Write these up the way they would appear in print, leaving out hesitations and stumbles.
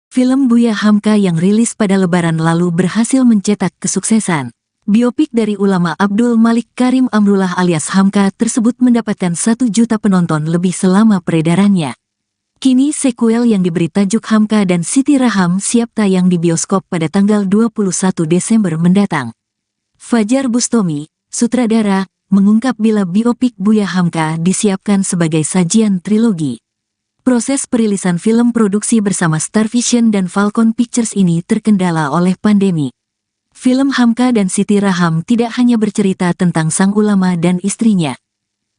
Film Buya Hamka yang rilis pada Lebaran lalu berhasil mencetak kesuksesan. Biopik dari ulama Abdul Malik Karim Amrullah alias Hamka tersebut mendapatkan 1 juta penonton lebih selama peredarannya. Kini sequel yang diberi tajuk Hamka dan Siti Raham siap tayang di bioskop pada tanggal 21 Desember mendatang. Fajar Bustomi, sutradara, mengungkap bila biopik Buya Hamka disiapkan sebagai sajian trilogi. Proses perilisan film produksi bersama Starvision dan Falcon Pictures ini terkendala oleh pandemi. Film Hamka dan Siti Raham tidak hanya bercerita tentang sang ulama dan istrinya,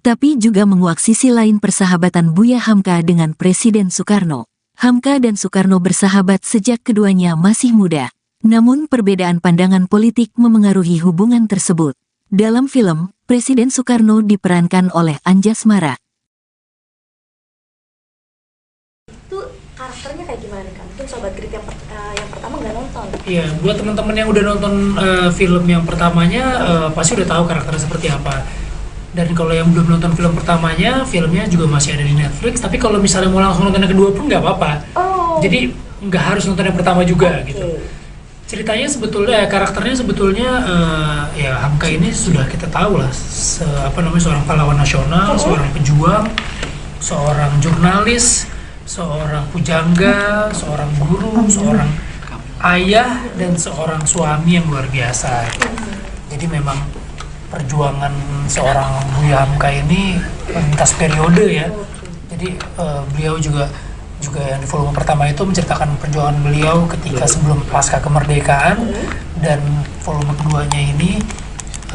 tapi juga menguak sisi lain persahabatan Buya Hamka dengan Presiden Soekarno. Hamka dan Soekarno bersahabat sejak keduanya masih muda, namun perbedaan pandangan politik memengaruhi hubungan tersebut. Dalam film, Presiden Soekarno diperankan oleh Anjasmara. Karakternya kayak gimana kan? Mungkin Sobat Grit yang pertama nggak nonton. Iya, buat teman-teman yang udah nonton film yang pertamanya pasti udah tahu karakternya seperti apa. Dan kalau yang belum nonton film pertamanya, filmnya juga masih ada di Netflix. Tapi kalau misalnya mau langsung nonton yang kedua pun nggak apa-apa. Oh. Jadi nggak harus nonton yang pertama juga gitu. Ceritanya sebetulnya, karakternya sebetulnya ya Hamka ini sudah kita tahu lah, seorang pahlawan nasional, seorang pejuang, seorang jurnalis, seorang pujangga, seorang guru, seorang ayah, dan seorang suami yang luar biasa. Jadi memang perjuangan seorang Buya Hamka ini lintas periode ya. Jadi beliau juga yang di volume pertama itu menceritakan perjuangan beliau ketika sebelum pasca kemerdekaan, dan volume keduanya ini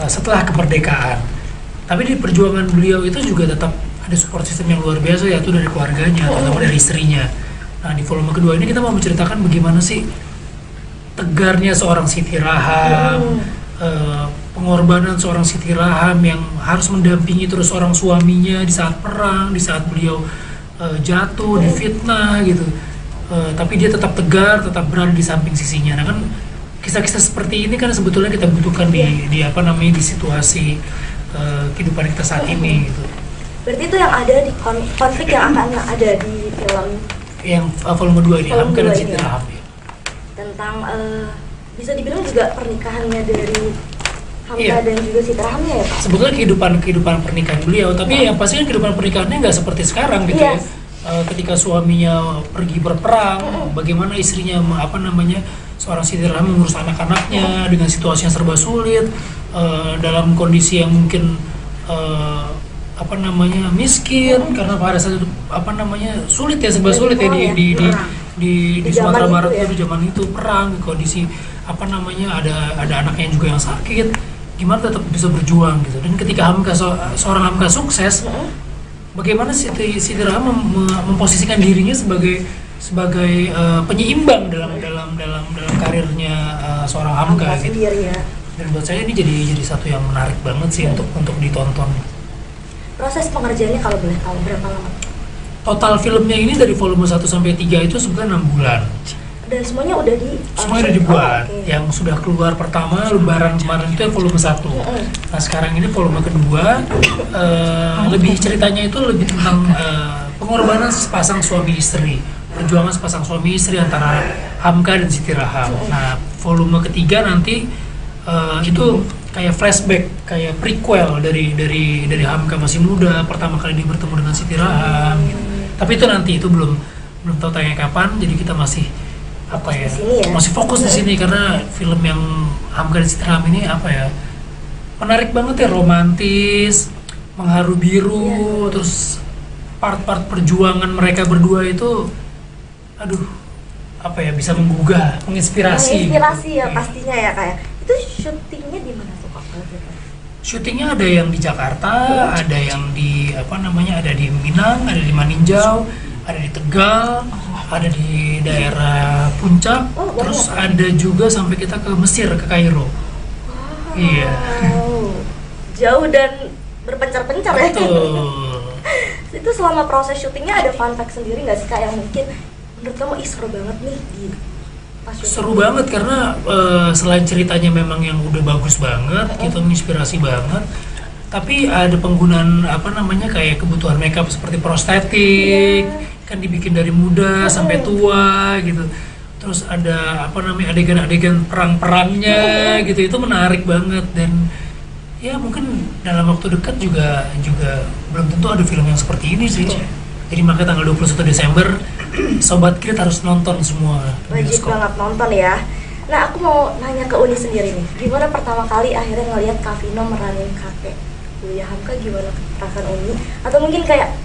setelah kemerdekaan. Tapi di perjuangan beliau itu juga tetap ada support system yang luar biasa, yaitu dari keluarganya, terutama dari istrinya. Nah, di volume kedua ini kita mau menceritakan bagaimana sih tegarnya seorang Siti Raham, pengorbanan seorang Siti Raham yang harus mendampingi terus seorang suaminya di saat perang, di saat beliau jatuh, difitnah gitu. Tapi dia tetap tegar, tetap berada di samping sisinya. Nah kan kisah-kisah seperti ini kan sebetulnya kita butuhkan di situasi kehidupan kita saat ini gitu. Berarti itu yang ada di konflik yang akan ada di film yang volume 2 ini, Hamka dan Siti Raham ya. Tentang bisa dibilang juga pernikahannya dari Hamka Iya. dan juga Siti Rahamnya ya Pak? Sebetulnya kehidupan pernikahan beliau, tapi yang pastinya kehidupan pernikahannya nggak seperti sekarang gitu ya. Ketika suaminya pergi berperang, bagaimana istrinya seorang Siti Raham mengurus anak-anaknya dengan situasi yang serba sulit, dalam kondisi yang mungkin miskin, karena pada saat itu sulit ya, serba sulit ya di Sumatera Barat itu di zaman itu perang, kondisi ada anaknya juga yang sakit, gimana tetap bisa berjuang gitu. Dan ketika seorang Hamka sukses, bagaimana Siti Raham memposisikan dirinya sebagai penyeimbang dalam karirnya seorang Hamka gitu. Sendiri, ya. Dan buat saya ini jadi satu yang menarik banget sih untuk ditonton. Proses pengerjaannya kalau boleh tahu berapa lama? Total filmnya ini dari volume 1 sampai 3 itu sebetulnya 6 bulan. Dan semuanya udah dibuat. Yang sudah keluar pertama Lebaran kemarin itu yang volume 1. Nah sekarang ini volume kedua, lebih ceritanya itu lebih tentang pengorbanan sepasang suami istri, perjuangan sepasang suami istri antara Hamka dan Siti Raham. Nah volume ketiga nanti itu kayak flashback, kayak prequel dari Hamka masih muda, pertama kali dia bertemu dengan Siti Raham gitu. Tapi itu nanti, itu belum tahu tayang kapan, jadi kita masih masih fokus di sini karena film yang Hamka dan Siti Raham ini menarik banget ya, romantis, mengharu biru, terus part-part perjuangan mereka berdua itu bisa menggugah, menginspirasi gitu. Ya pastinya ya kayak. Itu syutingnya di mana tuh Pak? Syutingnya ada yang di Jakarta, ada yang di ada di Minang, ada di Maninjau, ada di Tegal, ada di daerah Puncak, terus ada juga sampai kita ke Mesir, ke Kairo. Iya. Jauh dan berpencar-pencar ya. Betul. Itu selama proses syutingnya ada fun fact sendiri nggak sih Kak yang mungkin menurut kamu seru banget nih di seru banget karena selain ceritanya memang yang udah bagus banget, kita menginspirasi banget, tapi ada penggunaan kayak kebutuhan makeup seperti prostetik, kan dibikin dari muda sampai tua gitu. terus ada apa namanya adegan-adegan perang-perangnya gitu, itu menarik banget. Dan ya mungkin dalam waktu dekat juga belum tentu ada film yang seperti ini sih. Jadi makanya tanggal 21 Desember Sobat Krit harus nonton semua di Wajib bioskop. banget nonton ya. Nah, aku mau nanya ke Uni sendiri nih, gimana pertama kali akhirnya ngelihat Kak Vino meranin kakek Buya Hamka? Gimana perasaan Uni? Atau mungkin kayak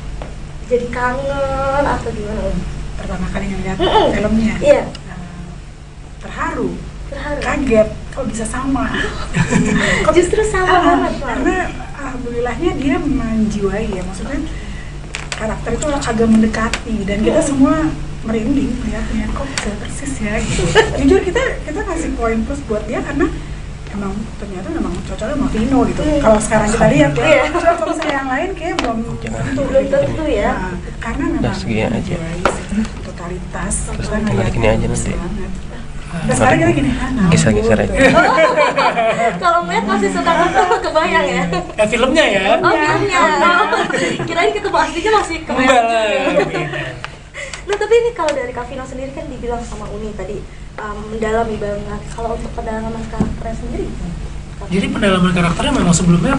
jadi kangen atau gimana Uni? Pertama kali ngeliat filmnya, Iya, terharu, terharu. kaget, kok bisa sama. Kok justru sama banget, Mak? Karena alhamdulillahnya dia menjiwai ya, maksudnya karakter itu agak mendekati dan kita semua merinding melihatnya, kok bisa persis ya gitu. Jujur kita ngasih poin plus buat dia karena emang ternyata memang cocoknya sama Vino gitu. Kalau sekarang kita lihat ya, Iya. kalau misalnya yang lain kayak belum tentu. Belum tentu ya. Nah, karena memang segini aja. menjiwai totalitas. Terus kita tinggal ngeliat gini aja bagus nanti. banget. Nah, sekarang kita gini, Geser-geser aja. Kalau Matt masih suka nonton, kebayang ya? Filmnya ya? Oh, filmnya. Kirain ketemu aslinya masih kebayang Enggak juga lah. ya. beda. Nah, tapi ini kalau dari Kak Vino sendiri kan dibilang sama Uni tadi mendalami banget. Kalau untuk pendalaman karakternya sendiri gimana? Jadi pendalaman karakternya memang sebelumnya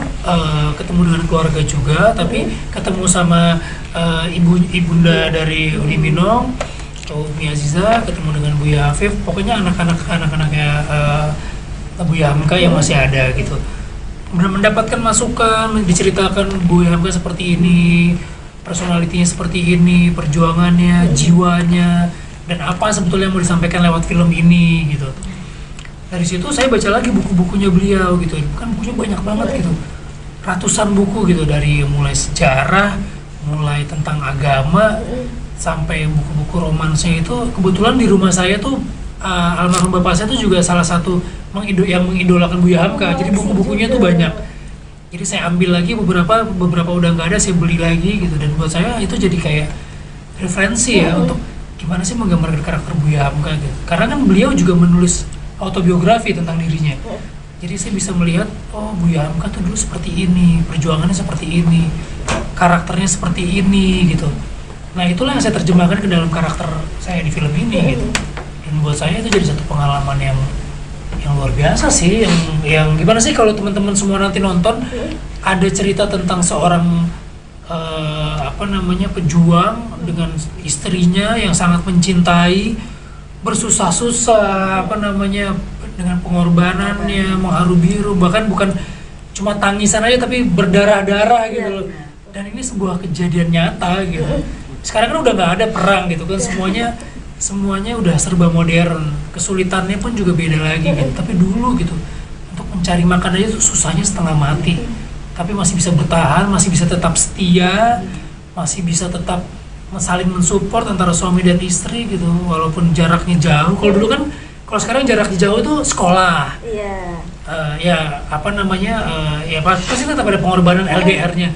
ketemu dengan keluarga juga, tapi ketemu sama ibunda dari Uni Minong, Umi Aziza, ketemu dengan Buya Afif, pokoknya anak-anaknya Buya Hamka yang masih ada gitu. Mendapatkan masukan, diceritakan Buya Hamka seperti ini, personalitinya seperti ini, perjuangannya, jiwanya, dan apa sebetulnya yang mau disampaikan lewat film ini gitu. Dari situ saya baca lagi buku-bukunya beliau gitu, kan bukunya banyak banget gitu, ratusan buku gitu, dari mulai sejarah, mulai tentang agama, sampai buku-buku romansnya. Itu kebetulan di rumah saya tuh almarhum bapak saya tuh juga salah satu yang mengidolakan Buya Hamka, jadi buku-bukunya tuh banyak. Jadi saya ambil lagi beberapa udah nggak ada, saya beli lagi gitu, dan buat saya itu jadi kayak referensi ya untuk gimana sih menggambarkan karakter Buya Hamka gitu. Karena kan beliau juga menulis autobiografi tentang dirinya. Jadi saya bisa melihat, oh Buya Hamka tuh dulu seperti ini, perjuangannya seperti ini, karakternya seperti ini gitu. Nah itulah yang saya terjemahkan ke dalam karakter saya di film ini gitu. Dan buat saya itu jadi satu pengalaman yang luar biasa sih, yang gimana sih kalau teman-teman semua nanti nonton, ada cerita tentang seorang pejuang dengan istrinya yang sangat mencintai, bersusah-susah dengan pengorbanannya, mengharu biru, bahkan bukan cuma tangisan aja tapi berdarah-darah gitu loh. Dan ini sebuah kejadian nyata gitu. Sekarang kan udah nggak ada perang gitu kan, semuanya udah serba modern, kesulitannya pun juga beda lagi gitu. Tapi dulu gitu, untuk mencari makan aja tuh susahnya setengah mati, tapi masih bisa bertahan, masih bisa tetap setia, masih bisa tetap saling mensupport antara suami dan istri gitu, walaupun jaraknya jauh. Kalau dulu kan, kalau sekarang jaraknya jauh itu sekolah, pasti tetap ada pengorbanan LDR-nya.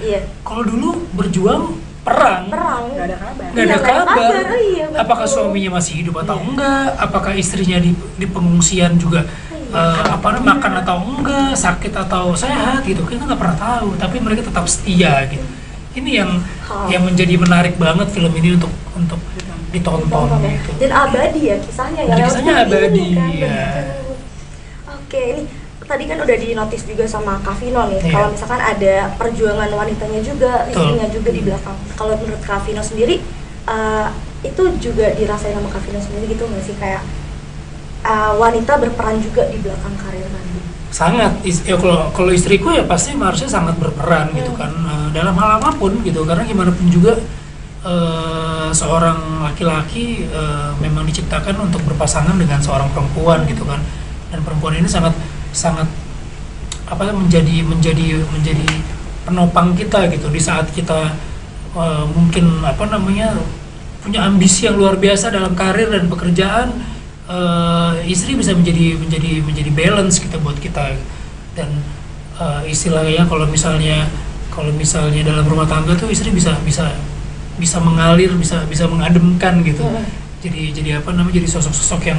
Kalau dulu berjuang perang, nggak ada kabar. nggak ada kabar. Iya, betul. Apakah suaminya masih hidup atau enggak, apakah istrinya di pengungsian juga makan atau enggak, sakit atau sehat gitu, kita nggak pernah tahu. Tapi mereka tetap setia gitu. Ini yang menjadi menarik banget film ini untuk ditonton ya. gitu. Dan abadi ya kisahnya ya. Dan kisahnya lewat film abadi, ini, kan? ya. Betul. Oke, ini tadi kan udah dinotis juga sama Kak Vino nih, Iya. kalau misalkan ada perjuangan wanitanya juga, Betul. istrinya juga di belakang. Kalau menurut Kak Vino sendiri, itu juga dirasain sama Kak Vino sendiri gitu nggak sih, kayak wanita berperan juga di belakang karir Randi? Sangat, kalau istriku ya pasti harusnya sangat berperan gitu kan, dalam hal apapun gitu, karena gimana pun juga seorang laki-laki memang diciptakan untuk berpasangan dengan seorang perempuan gitu kan, dan perempuan ini sangat menjadi penopang kita gitu di saat kita mungkin punya ambisi yang luar biasa dalam karir dan pekerjaan. Istri bisa menjadi balance kita buat kita, dan istilahnya kalau misalnya dalam rumah tangga tuh istri bisa mengalir, bisa mengademkan gitu. Jadi jadi sosok-sosok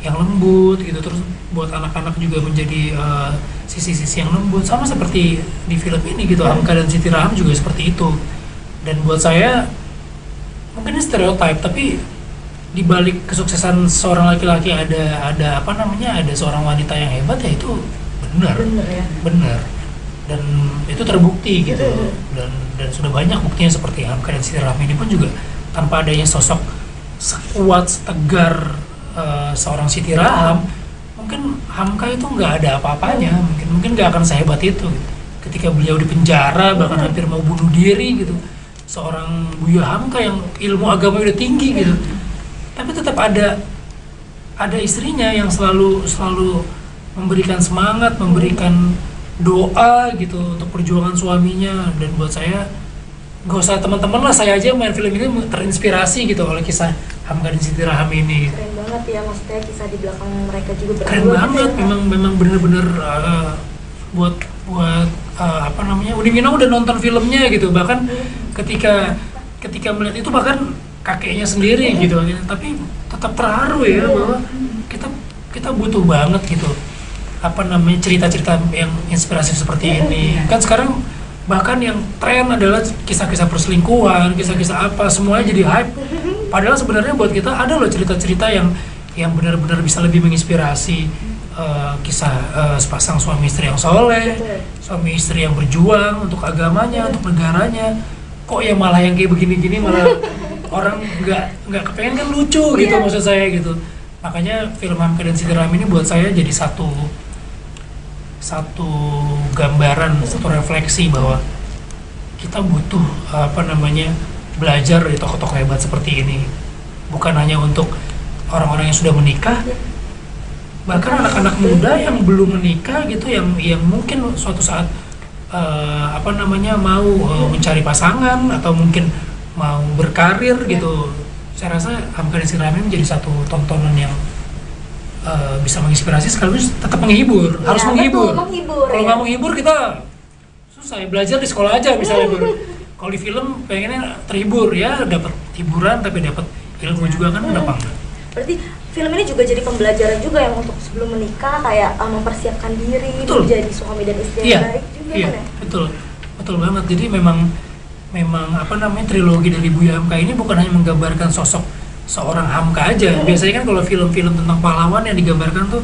yang lembut gitu, terus buat anak-anak juga menjadi sisi-sisi yang lembut, sama seperti di film ini gitu. Hamka dan Siti Raham juga seperti itu. Dan buat saya mungkin ini stereotype, tapi di balik kesuksesan seorang laki-laki ada apa namanya, ada seorang wanita yang hebat, ya itu benar. Bener ya. Benar. Dan itu terbukti gitu. Dan sudah banyak buktinya, seperti Hamka dan Siti Rahmi ini pun juga tanpa adanya sosok sekuat, setegar seorang Siti Raham, mungkin Hamka itu nggak ada apa-apanya, mungkin nggak akan sehebat itu gitu. Ketika beliau di penjara bahkan hampir mau bunuh diri gitu, seorang Buya Hamka yang ilmu agama udah tinggi gitu, tapi tetap ada istrinya yang selalu memberikan semangat, memberikan doa gitu untuk perjuangan suaminya. Dan buat saya, gak usah teman-teman lah, saya aja main film ini terinspirasi gitu oleh kisah Hamka dan Siti Raham ini. Keren banget ya, maksudnya kisah di belakang mereka juga berdua. Keren banget, gitu ya. memang bener-bener buat apa namanya, Uni Mina udah nonton filmnya gitu, bahkan ketika melihat itu bahkan kakeknya sendiri gitu, tapi tetap terharu ya bahwa kita butuh banget gitu apa namanya, cerita-cerita yang inspirasi seperti ini. Kan sekarang bahkan yang tren adalah kisah-kisah perselingkuhan, kisah-kisah apa, semuanya jadi hype. Padahal sebenarnya buat kita ada loh cerita-cerita yang benar-benar bisa lebih menginspirasi, kisah sepasang suami istri yang soleh, suami istri yang berjuang untuk agamanya, untuk negaranya. Kok ya malah yang kayak begini-gini malah orang nggak kepengen, kan lucu gitu maksud saya gitu. Makanya film Hamka dan Siti Rahmi ini buat saya jadi satu gambaran, satu refleksi bahwa kita butuh apa namanya, belajar dari tokoh-tokoh hebat seperti ini. Bukan hanya untuk orang-orang yang sudah menikah, bahkan anak-anak muda yang belum menikah gitu, yang mungkin suatu saat apa namanya mau mencari pasangan atau mungkin mau berkarir gitu. Saya rasa Hamka dan Siti Rahmi menjadi satu tontonan yang bisa menginspirasi sekaligus tetap menghibur. Harus menghibur. Kalau nggak menghibur kita susah ya. Belajar di sekolah aja misalnya. Kalau di film pengennya terhibur ya, dapat hiburan tapi dapat ilmu juga, kan kenapa enggak? Berarti film ini juga jadi pembelajaran juga yang untuk sebelum menikah, kayak mempersiapkan diri menjadi suami dan istri yang baik juga. Iya, kan ya? betul banget. Jadi memang apa namanya, trilogi dari Buya Hamka ini bukan hanya menggambarkan sosok seorang Hamka aja. Biasanya kan kalau film-film tentang pahlawan yang digambarkan tuh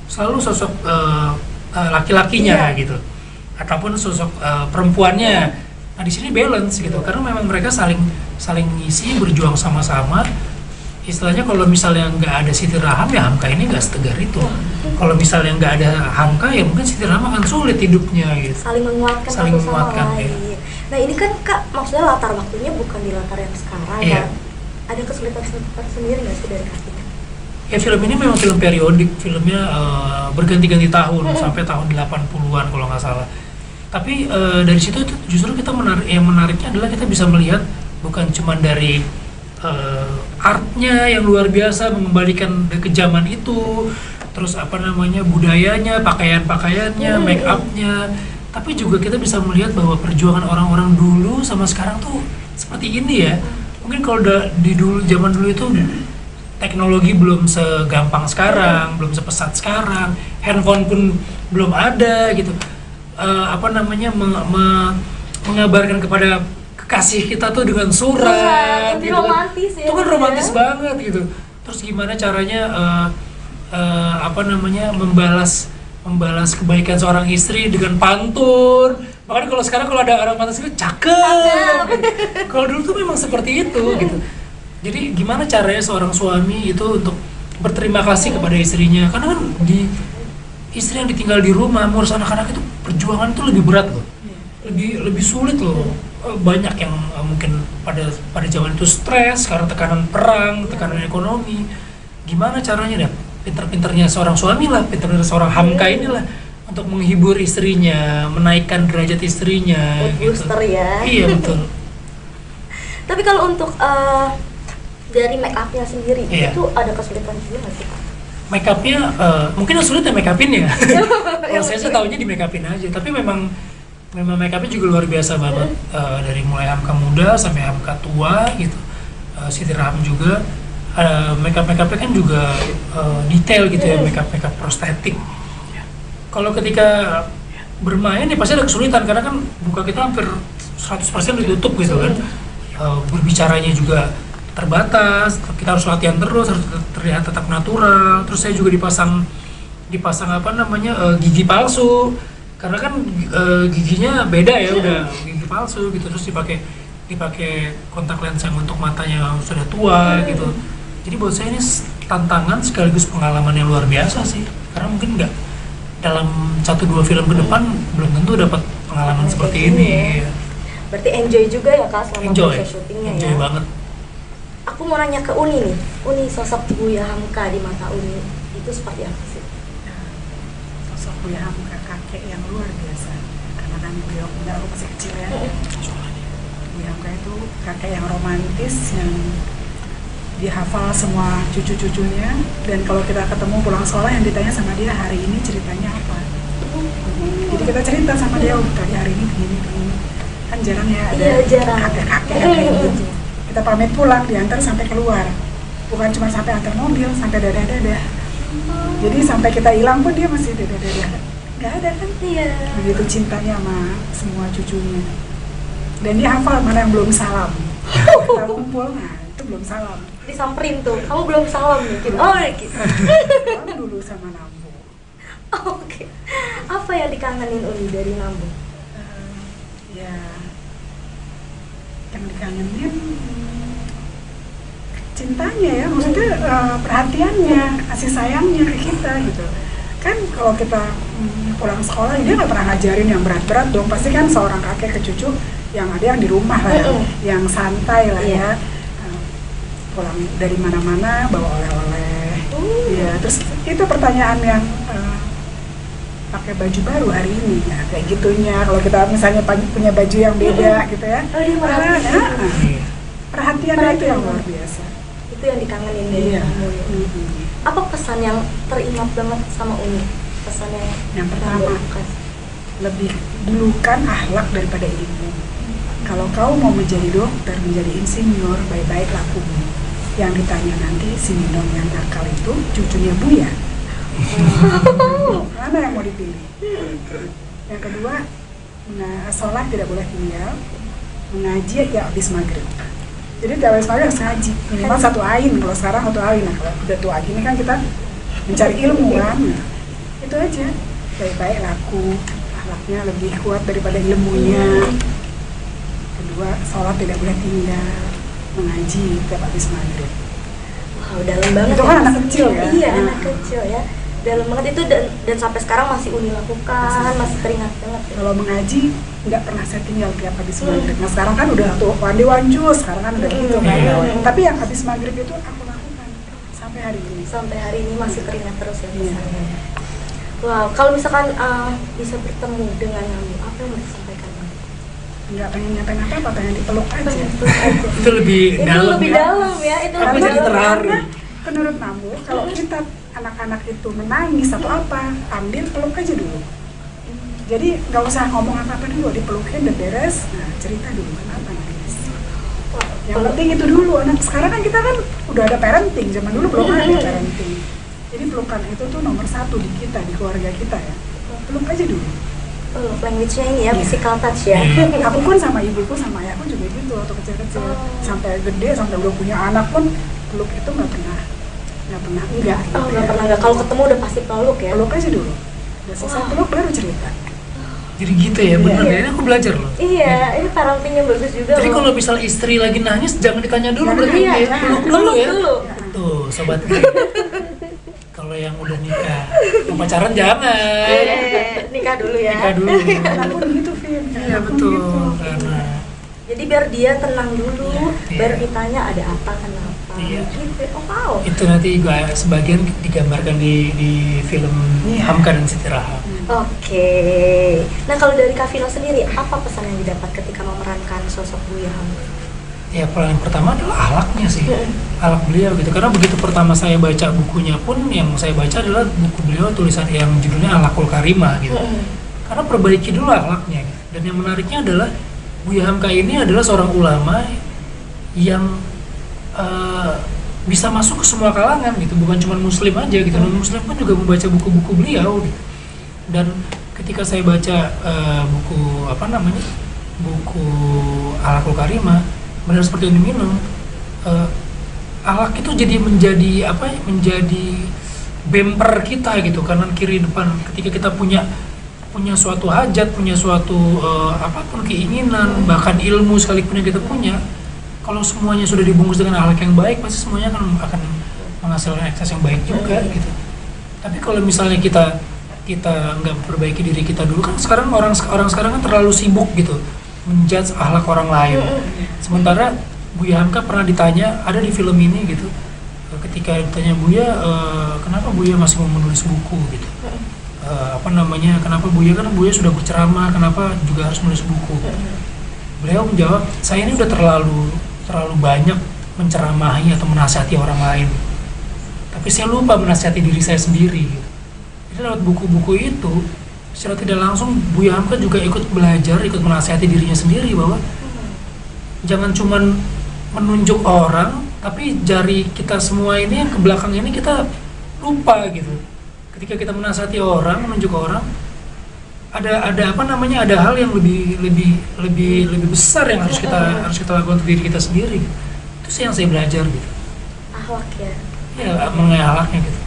selalu sosok laki-lakinya gitu, ataupun sosok perempuannya. Nah di sini balance gitu, karena memang mereka saling ngisi, berjuang sama-sama. Istilahnya kalau misalnya nggak ada Siti Raham, ya Hamka ini nggak setegar itu. Kalau misalnya nggak ada Hamka, ya mungkin Siti Raham akan sulit hidupnya gitu. Saling menguatkan Saling satu sama menguatkan, lain. ya. Nah ini kan Kak, maksudnya latar waktunya bukan di latar yang sekarang Iya. kan? Ada kesulitan sendiri nggak sih dari Kak Tina? Ya film ini memang film periodik, filmnya berganti-ganti tahun sampai tahun 80-an kalau nggak salah. Tapi dari situ justru kita yang menariknya adalah kita bisa melihat bukan cuma dari artnya yang luar biasa mengembalikan ke zaman itu, terus apa namanya, budayanya, pakaian-pakaiannya, make upnya, tapi juga kita bisa melihat bahwa perjuangan orang-orang dulu sama sekarang tuh seperti ini ya. Mungkin kalau di zaman dulu itu teknologi belum segampang sekarang, belum sepesat sekarang, handphone pun belum ada gitu. Apa namanya, mengabarkan kepada kekasih kita tuh dengan surat, Lebih gitu kan. romantis ya. Itu kan romantis banget gitu. Terus gimana caranya apa namanya, membalas kebaikan seorang istri dengan pantun. Bahkan kalau sekarang kalau ada orang pantun itu cakep. Kalau dulu tuh memang seperti itu gitu. Jadi gimana caranya seorang suami itu untuk berterima kasih kepada istrinya, karena kan istri yang ditinggal di rumah ngurus anak-anak itu perjuangan itu lebih berat loh, lebih sulit loh. Banyak yang mungkin pada zaman itu stres karena tekanan perang, tekanan ekonomi. Gimana caranya deh? Pinter-pinternya seorang suami lah, pinter-pinter seorang Hamka inilah untuk menghibur istrinya, menaikkan derajat istrinya. Mood booster ya. Iya betul. Tapi kalau untuk dari make upnya sendiri, Iya. itu ada kesulitan juga nggak sih Kak? Make upnya mungkin yang sulit ya make upin ya. Kalau saya sih taunya di make upin aja, tapi memang make upnya juga luar biasa banget, dari mulai Hamka muda sampai Hamka tua gitu. Siti Raham juga make upnya kan juga detail gitu ya, make up prostetik. Kalau ketika bermain ya pasti ada kesulitan karena kan muka kita hampir 100% ditutup gitu kan. Berbicaranya juga terbatas, kita harus latihan terus, harus terlihat tetap natural. Terus saya juga dipasang gigi palsu, karena kan giginya beda ya, udah gigi palsu gitu. Terus dipakai kontak lensa yang untuk matanya sudah tua gitu. Jadi buat saya ini tantangan sekaligus pengalaman yang luar biasa sih, karena mungkin nggak dalam 1-2 film ke depan belum tentu dapat pengalaman seperti ini. Berarti enjoy juga ya Kak selama proses syutingnya ya? Enjoy banget. Aku mau nanya ke Uni nih, Uni, sosok Buya Hamka di mata Uni itu seperti apa sih? Sosok Buya Hamka, kakek yang luar biasa. Karena kan beliau punya, aku masih kecil ya. Buya Hamka itu kakek yang romantis, yang dia hafal semua cucu-cucunya, dan kalau kita ketemu pulang sekolah yang ditanya sama dia, hari ini ceritanya apa? Jadi kita cerita sama dia, tadi hari ini begini. Kan jarang ya ada kakek-kakek kayak gitu. Kita pamit pulang, diantar sampai keluar, bukan cuma sampai antar mobil, sampai dadah-dadah. Jadi sampai kita hilang pun dia masih dadah-dadah. Nggak ada kan? Iya. Begitu cintanya sama semua cucunya. Dan dia hafal mana yang belum salam. Kita kumpul, nah itu belum salam. Disamperin tuh, kamu belum salam nih gitu. Oh gitu. Salam dulu sama Nambu. Oke. Apa yang dikangenin Uni dari Nambu? Ya, yang dikangenin cintanya ya, maksudnya perhatiannya, kasih sayangnya ke kita gitu. Kan kalau kita pulang sekolah, dia nggak pernah ngajarin yang berat-berat dong. Pasti kan seorang kakek ke cucu yang ada yang di rumah lah, yang santai lah ya. Pulang dari mana-mana bawa oleh-oleh. Ya, terus itu pertanyaan yang pakai baju baru hari ini ya, kayak gitunya. Kalau kita misalnya punya baju yang beda gitu ya, perhatiannya itu yang luar biasa. Itu yang dikangenin dari Nambu ya. Apa pesan yang teringat banget sama Uni? Pesan yang pertama, lebih dulukan akhlak daripada ilmu. Kalau kau mau menjadi dokter, menjadi insinyur, baik-baik lakumu. Yang ditanya nanti si Minong yang nakal itu cucunya Buya. Mana yang mau dipilih? Yang kedua, sholat tidak boleh tinggal, mengaji ya habis maghrib. Jadi habis maghrib harus ngaji, minimal 1 ain. Kalau sekarang 1 ain, nah kalau udah tua gini kan kita mencari ilmu kan. Itu aja, baik-baik laku, akhlaknya lebih kuat daripada ilmunya. Kedua, sholat tidak boleh tinggal, mengaji tiap habis maghrib. Wow, dalam banget. Itu kan anak kecil ya? Iya, anak kecil ya. Dalam banget itu, dan sampai sekarang masih Uni lakukan, masih teringat banget ya. Kalau mengaji nggak pernah saya tinggal tiap habis maghrib. Nah sekarang kan udah tuh wandi wanjus, sekarang kan udah gitu kan. Tapi yang habis maghrib itu aku lakukan sampai hari ini. Sampai hari ini masih teringat terus ya pesannya. Wow, kalau misalkan bisa bertemu dengan Nambu, apa yang mau disampaikan? Nggak pengen nyampein apa, pengen dipeluk aja. Itu lebih dalam. Lebih dalam ya, itu Aku lebih jadi dalam. terharu. Karena menurut Nambu, kalau kita anak-anak itu menangis atau apa, ambil peluk aja dulu. Jadi nggak usah ngomong apa-apa dulu, dipelukin udah beres. Nah cerita dulu kenapa nangis. Yang penting itu dulu. Anak sekarang kan kita kan udah ada parenting, zaman dulu belum ada parenting. Jadi pelukan itu tuh nomor 1 di kita, di keluarga kita ya. Peluk aja dulu. Language-nya ini ya, physical touch ya. Aku pun sama ibuku sama ayahku juga gitu waktu kecil-kecil. Sampai gede, sampai udah punya anak pun peluk itu nggak pernah enggak. Oh, nggak pernah enggak. Kalau ketemu udah pasti peluk ya. Peluk aja dulu. Udah selesai peluk baru cerita. Jadi gitu ya, bener ya. Ini aku belajar loh. Iya, ini parentingnya bagus juga. Jadi loh. kalau misal istri lagi nangis, jangan ditanya dulu, berarti Iya, ya, peluk dulu ya. dulu. Tuh, sobat gue. Kalau yang udah nikah, yang pacaran jangan. Nikah dulu ya. Nikah dulu. Aku gitu, Vin. Iya betul. Karena Jadi biar dia tenang dulu, Iya. baru ditanya ada apa, kenapa. Iya. Gitu. Oh, wow. itu nanti juga sebagian digambarkan di film Hamka dan Siti Rahab. Oke. Nah, kalau dari Kak Vino sendiri, apa pesan yang didapat ketika memerankan sosok Buya Hamka? Ya yang pertama adalah akhlaknya sih, akhlak beliau gitu. Karena begitu pertama saya baca bukunya pun, yang saya baca adalah buku beliau tulisan yang judulnya Akhlakul Karimah gitu. Karena perbaiki dulu akhlaknya. Gitu. Dan yang menariknya adalah Buya Hamka ini adalah seorang ulama yang bisa masuk ke semua kalangan gitu, bukan cuma muslim aja gitu. Non-muslim pun juga membaca buku-buku beliau gitu. Dan ketika saya baca buku Akhlakul Karimah, benar seperti yang diminum, akhlak itu jadi menjadi apa ya, menjadi bumper kita gitu, kanan kiri depan. Ketika kita punya suatu hajat, punya suatu apapun keinginan, bahkan ilmu sekalipun yang kita punya, kalau semuanya sudah dibungkus dengan akhlak yang baik, pasti semuanya akan menghasilkan ekses yang baik juga gitu. Tapi kalau misalnya kita nggak perbaiki diri kita dulu, kan sekarang orang sekarang kan terlalu sibuk gitu menjudge akhlak orang lain. Sementara Buya Hamka pernah ditanya, ada di film ini gitu, ketika ditanya Buya, kenapa Buya masih mau menulis buku gitu, kenapa Buya, kan Buya sudah berceramah, kenapa juga harus menulis buku. Beliau menjawab, saya ini udah terlalu banyak menceramahi atau menasihati orang lain, tapi saya lupa menasihati diri saya sendiri gitu. Jadi lewat buku-buku itu secara tidak langsung Buya Hamka juga ikut belajar, ikut menasihati dirinya sendiri bahwa jangan cuman menunjuk orang, tapi jari kita semua ini yang ke belakang ini kita lupa gitu. Ketika kita menasihati orang, menunjuk orang, ada ada hal yang lebih besar yang harus kita lakukan untuk diri kita sendiri. Itu sih yang saya belajar gitu. Akhlak ya. Ya, mengenai akhlaknya gitu.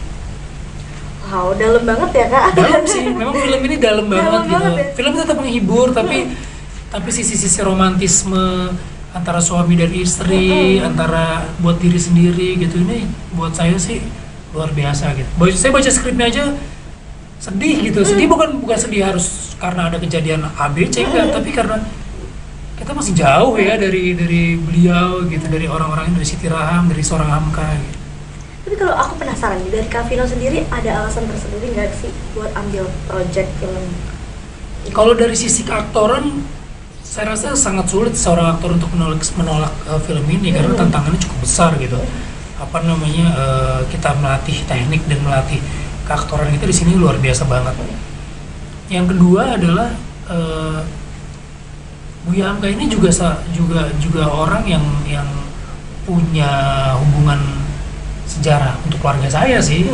Wow, dalam banget ya Kak. Dalam sih, memang film ini dalam banget gitu. Banget ya? Film tetap menghibur, tapi sisi-sisi romantisme antara suami dan istri, antara buat diri sendiri gitu, ini buat saya sih luar biasa gitu. Saya baca skripnya aja sedih gitu. Sedih bukan sedih harus karena ada kejadian A, B, C enggak, tapi karena kita masih jauh ya dari beliau gitu, dari orang-orang dari Siti Raham, dari seorang Hamka gitu. Tapi kalau aku penasaran nih, dari Kak Vino sendiri ada alasan tersendiri nggak sih buat ambil project film? Kalau dari sisi keaktoran, saya rasa sangat sulit seorang aktor untuk menolak film ini karena tantangannya cukup besar gitu. Kita melatih teknik dan melatih keaktoran itu di sini luar biasa banget. Yang kedua adalah Buya Hamka ini juga orang yang punya hubungan sejarah untuk keluarga saya sih.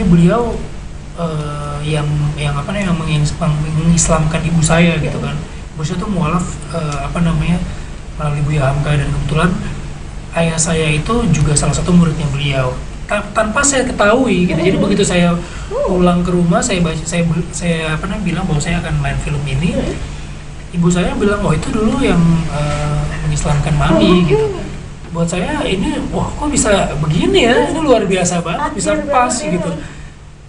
Beliau yang mengislamkan ibu saya gitu kan. Ibu saya tuh mualaf melalui Buya Hamka, dan kebetulan ayah saya itu juga salah satu muridnya beliau. Tanpa saya ketahui gitu. Jadi begitu saya pulang ke rumah, saya bilang bahwa saya akan main film ini. Ibu saya bilang, oh itu dulu yang mengislamkan mami gitu. Buat saya ini, wah kok bisa begini ya, ini luar biasa banget, bisa pas gitu.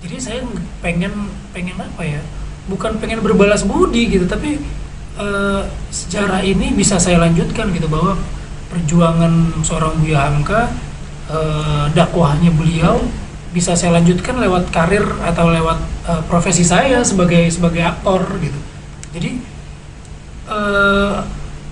Jadi saya pengen apa ya, bukan pengen berbalas budi gitu, tapi sejarah ini bisa saya lanjutkan gitu, bahwa perjuangan seorang Buya Hamka, dakwahnya beliau bisa saya lanjutkan lewat karir atau lewat profesi saya sebagai aktor gitu. Jadi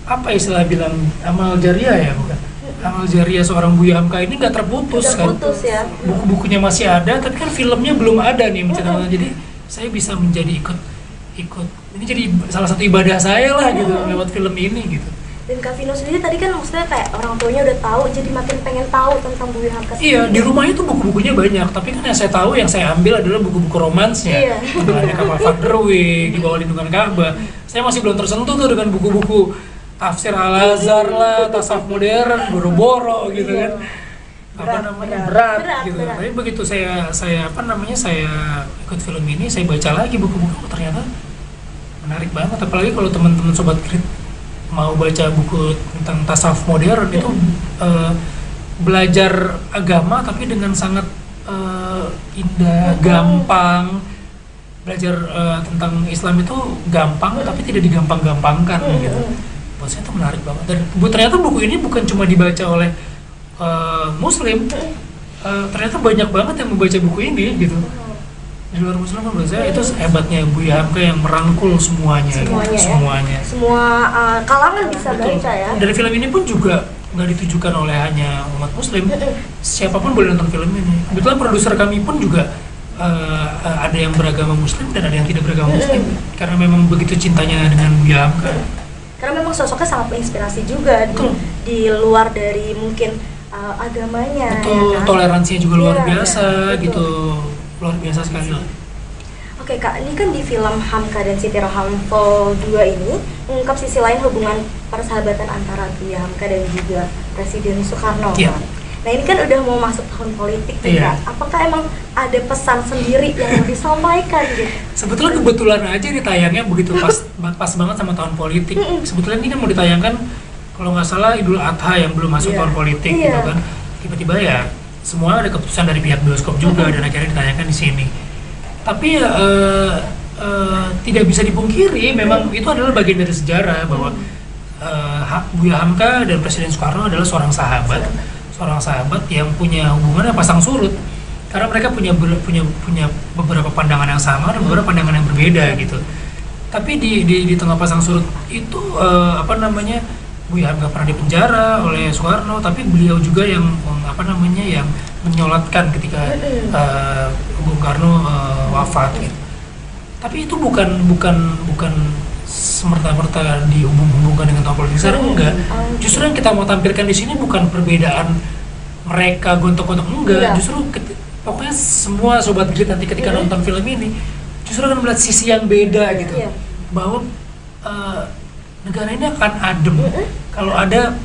apa istilah bilang, amal jariah ya, bukan? Amal jariah seorang Buya Hamka ini nggak terputus kan? Ya. Buku-bukunya masih ada, tapi kan filmnya belum ada nih menceritakan. Jadi saya bisa menjadi ikut ini jadi salah satu ibadah saya lah gitu lewat film ini gitu. Dan Kak Vino sendiri tadi kan maksudnya kayak orang tuanya udah tahu, jadi makin pengen tahu tentang Buya Hamka sendiri. Iya, di rumahnya tuh buku-bukunya banyak, tapi kan yang saya tahu, yang saya ambil adalah buku-buku romansnya. Iya. Ada Kapal Fadrwi, Di Bawah Lindungan Ka'bah. Saya masih belum tersentuh tuh dengan buku-buku tafsir Al-Azhar lah, tasawuf modern, boro-boro gitu kan. Berat gitu. Tapi begitu saya ikut film ini, saya baca lagi buku-buku, ternyata menarik banget. Apalagi kalau teman-teman sobat Krit mau baca buku tentang tasawuf modern itu belajar agama tapi dengan sangat indah, gampang. Belajar tentang Islam itu gampang tapi tidak digampang-gampangkan gitu. Buat saya itu menarik banget. Dan ternyata buku ini bukan cuma dibaca oleh Muslim, ternyata banyak banget yang membaca buku ini gitu. Di luar Muslim kan menurut saya itu hebatnya Buya Hamka yang merangkul semuanya. Semua kalangan bisa Betul. baca ya. Dari film ini pun juga nggak ditujukan oleh hanya umat Muslim. Siapapun boleh nonton film ini. Kebetulan produser kami pun juga ada yang beragama Muslim dan ada yang tidak beragama Muslim, karena memang begitu cintanya dengan Buya Hamka. Karena memang sosoknya sangat menginspirasi juga di luar dari mungkin agamanya. Betul, ya kan? toleransinya juga luar Iya, biasa betul. gitu, luar biasa sekali lah. Oke Kak, ini kan di film Hamka dan Siti Raham Vol 2 ini mengungkap sisi lain hubungan persahabatan antara Buya Hamka dan juga Presiden Soekarno. Iya. Kak. Nah ini kan udah mau masuk tahun politik nih Iya. Kak. Apakah emang ada pesan sendiri yang mau disampaikan gitu? Sebetulnya kebetulan aja ditayangnya begitu pas banget sama tahun politik. Sebetulnya ini kan mau ditayangkan kalau nggak salah Idul Adha yang belum masuk Iya. tahun politik Iya. gitu kan. Tiba-tiba ya semua ada keputusan dari pihak bioskop juga dan akhirnya ditayangkan di sini. Tapi tidak bisa dipungkiri memang itu adalah bagian dari sejarah bahwa Buya Hamka dan Presiden Soekarno adalah seorang sahabat yang punya hubungannya pasang surut karena mereka punya beberapa pandangan yang sama dan beberapa pandangan yang berbeda gitu. Tapi di tengah pasang surut itu Buya Hamka pernah dipenjara oleh Soekarno, tapi beliau juga yang yang menyolatkan ketika Bung Karno wafat gitu. Tapi itu bukan semerta-merta dihubung-hubungkan dengan tahun politik sekarang, enggak. Justru yang kita mau tampilkan di sini bukan perbedaan mereka gontok-gontok, enggak. Justru pokoknya semua sobat Grit nanti ketika nonton film ini justru akan melihat sisi yang beda gitu. Bahwa negara ini akan adem kalau ada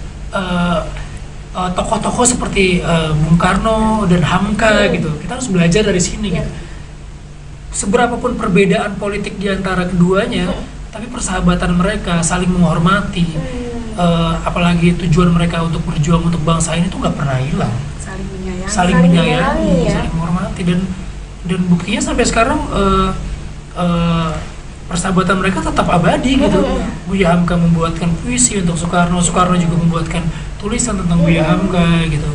tokoh-tokoh seperti Bung Karno dan Hamka gitu. Kita harus belajar dari sini gitu. Seberapapun perbedaan politik di antara keduanya, tapi persahabatan mereka saling menghormati, apalagi tujuan mereka untuk berjuang untuk bangsa ini tuh nggak pernah hilang. Saling menyayangi, saling menghormati dan buktinya sampai sekarang persahabatan mereka tetap abadi gitu. Buya Hamka membuatkan puisi untuk Soekarno juga membuatkan tulisan tentang Buya Hamka gitu.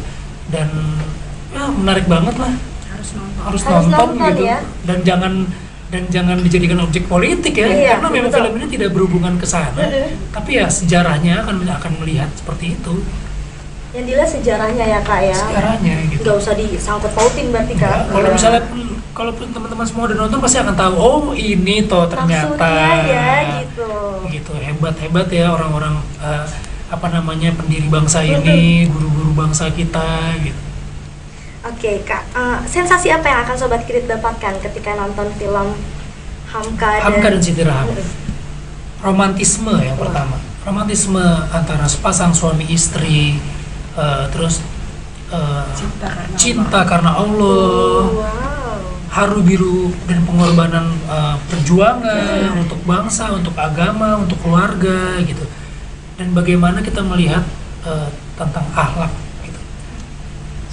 Dan ya menarik banget lah. Harus nonton gitu. Ya. Dan jangan dijadikan objek politik ya, karena memang film ini tidak berhubungan ke sana. Tapi ya sejarahnya akan melihat seperti itu. Yang dilihat sejarahnya ya Kak ya. Sejarahnya gitu. Nggak usah disangkut pautin berarti Kak. Ya, kalau misalnya kalau teman-teman semua udah nonton pasti akan tahu, oh ini toh ternyata. Maksudnya ya gitu. Gitu hebat ya orang-orang pendiri bangsa ini, guru-guru bangsa kita gitu. Oke Kak, sensasi apa yang akan Sobat Grit dapatkan ketika nonton film Hamka dan Siti Rahami? Romantisme yang pertama, romantisme antara sepasang suami istri, terus cinta karena Allah, haru biru dan pengorbanan perjuangan untuk bangsa, untuk agama, untuk keluarga gitu. Dan bagaimana kita melihat tentang akhlak.